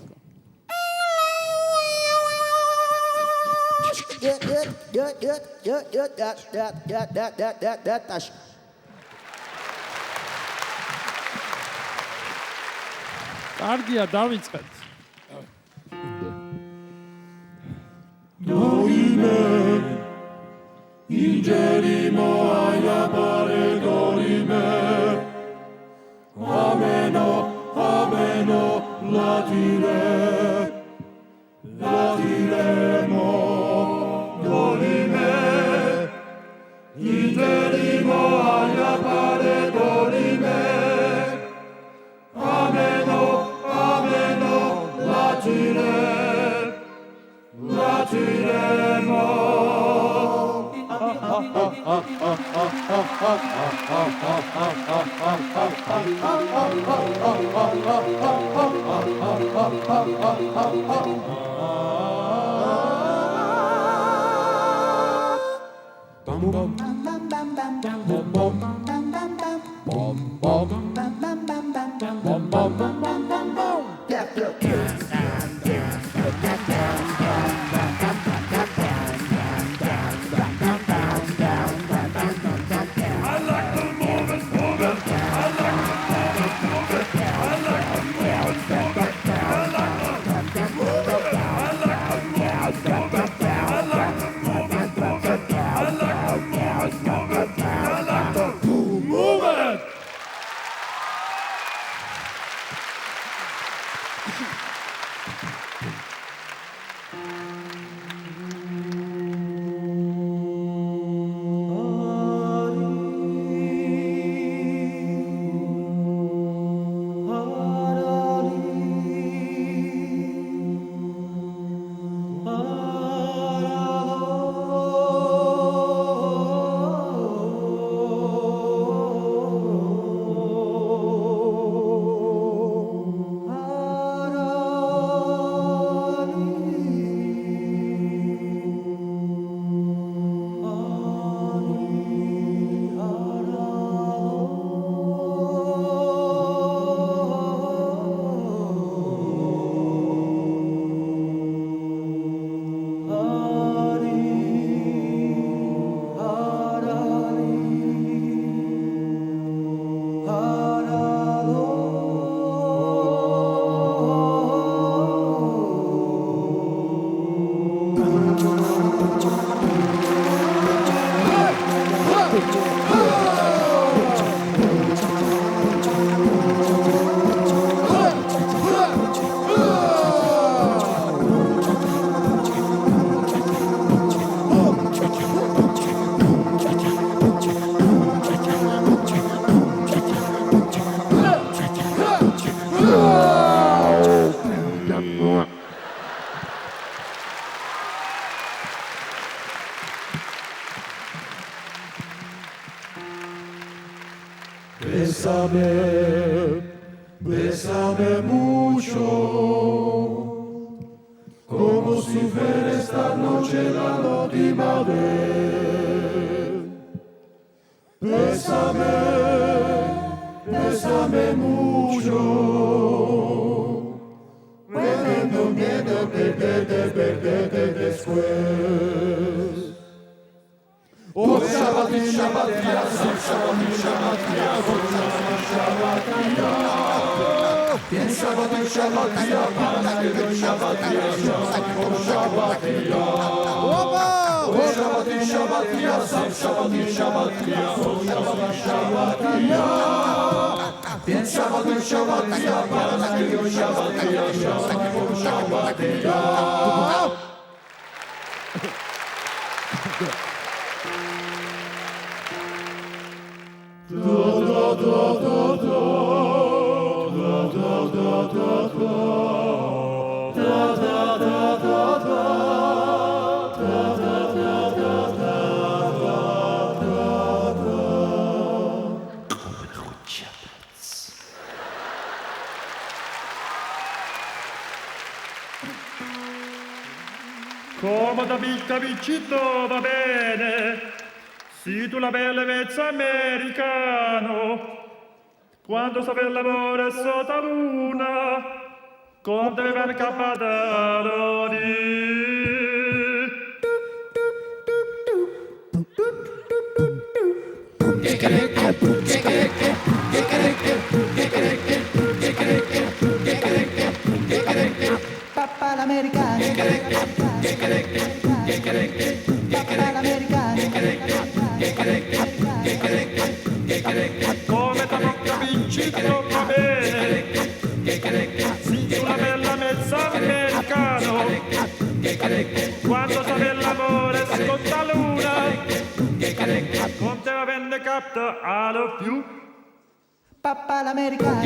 S8: კარგია, დავიწყეთ.
S9: Doime, ingerimo aia pare dorime, ameno, Bésame mucho, como si fuera esta noche la última vez. Bésame mucho, teniendo miedo de perderte después. Oh, Shabbat, Shabbat,
S19: Come da vita vicino va bene, si tu la bella vezza americano, quando sa per l'amore sotto la luna, come deve venire capadaloni.
S11: Papà l'americano,
S19: come da bocca vincito va bene, si tu Quando sape l'amore sotto la luna, con te va bene capta I love you.
S10: Papà l'americano.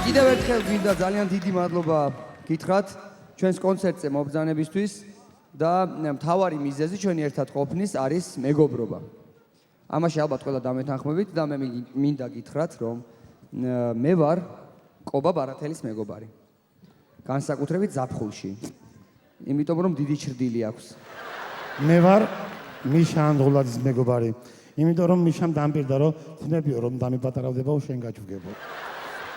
S2: კიდევ ერთხელ გინდა ძალიან დიდი მადლობა გითხრათ ჩვენს კონცერტზე მობრძანებისთვის და მთავარი მიზეზი ჩვენი ერთად ყოფნის არის მეგობრობა. ამაში ალბათ ყველა დამეთანხმებით და მე მინდა გითხრათ რომ მე ვარ კობა ბარათელის მეგობარი. განსაკუთრებით ზაფხულში. იმიტომ რომ დიდი ჩრდილი აქვს.
S12: მე ვარ მიშა ანდღულაძის მეგობარი. იმიტომ რომ მიშამ დამპირდა რომ თნებიო რომ დამიპატარავდებაო შენ გაჩვგებო.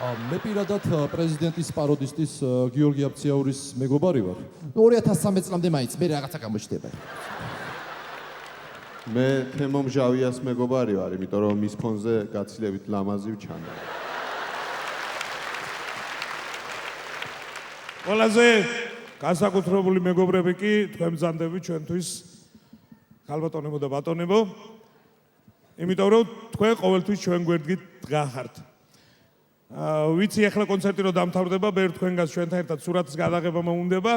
S7: მე პირადად პრეზიდენტის პაროდისტის გიორგი აფციაურის მეგობარი ვარ. 2013 წლამდე მაინც მე რაღაცა გამოჩნდება.
S1: მე თემო მჟავიას მეგობარი ვარ, იმიტომ რომ მის ფონზე გაცილებით ლამაზი ვჩანდა.
S3: ყველაზე განსაკუთრებული მეგობრები კი თქვენ ბრძანდები ჩვენთვის ქალბატონებო და ბატონებო. იმიტომ რომ თქვენ ყოველთვის ჩვენ გვერდით დგახართ. ვიცი ახლა კონცერტი რომ დამთავრდება, ბერ თქვენგანს ჩვენთან ერთად სურათის გადაღება მოუნდება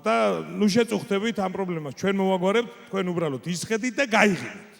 S3: და ნუ შეწუხდებით ამ პრობლემას. ჩვენ მოვაგვარებთ, თქვენ უბრალოდ ისხედით და გაიღიმეთ.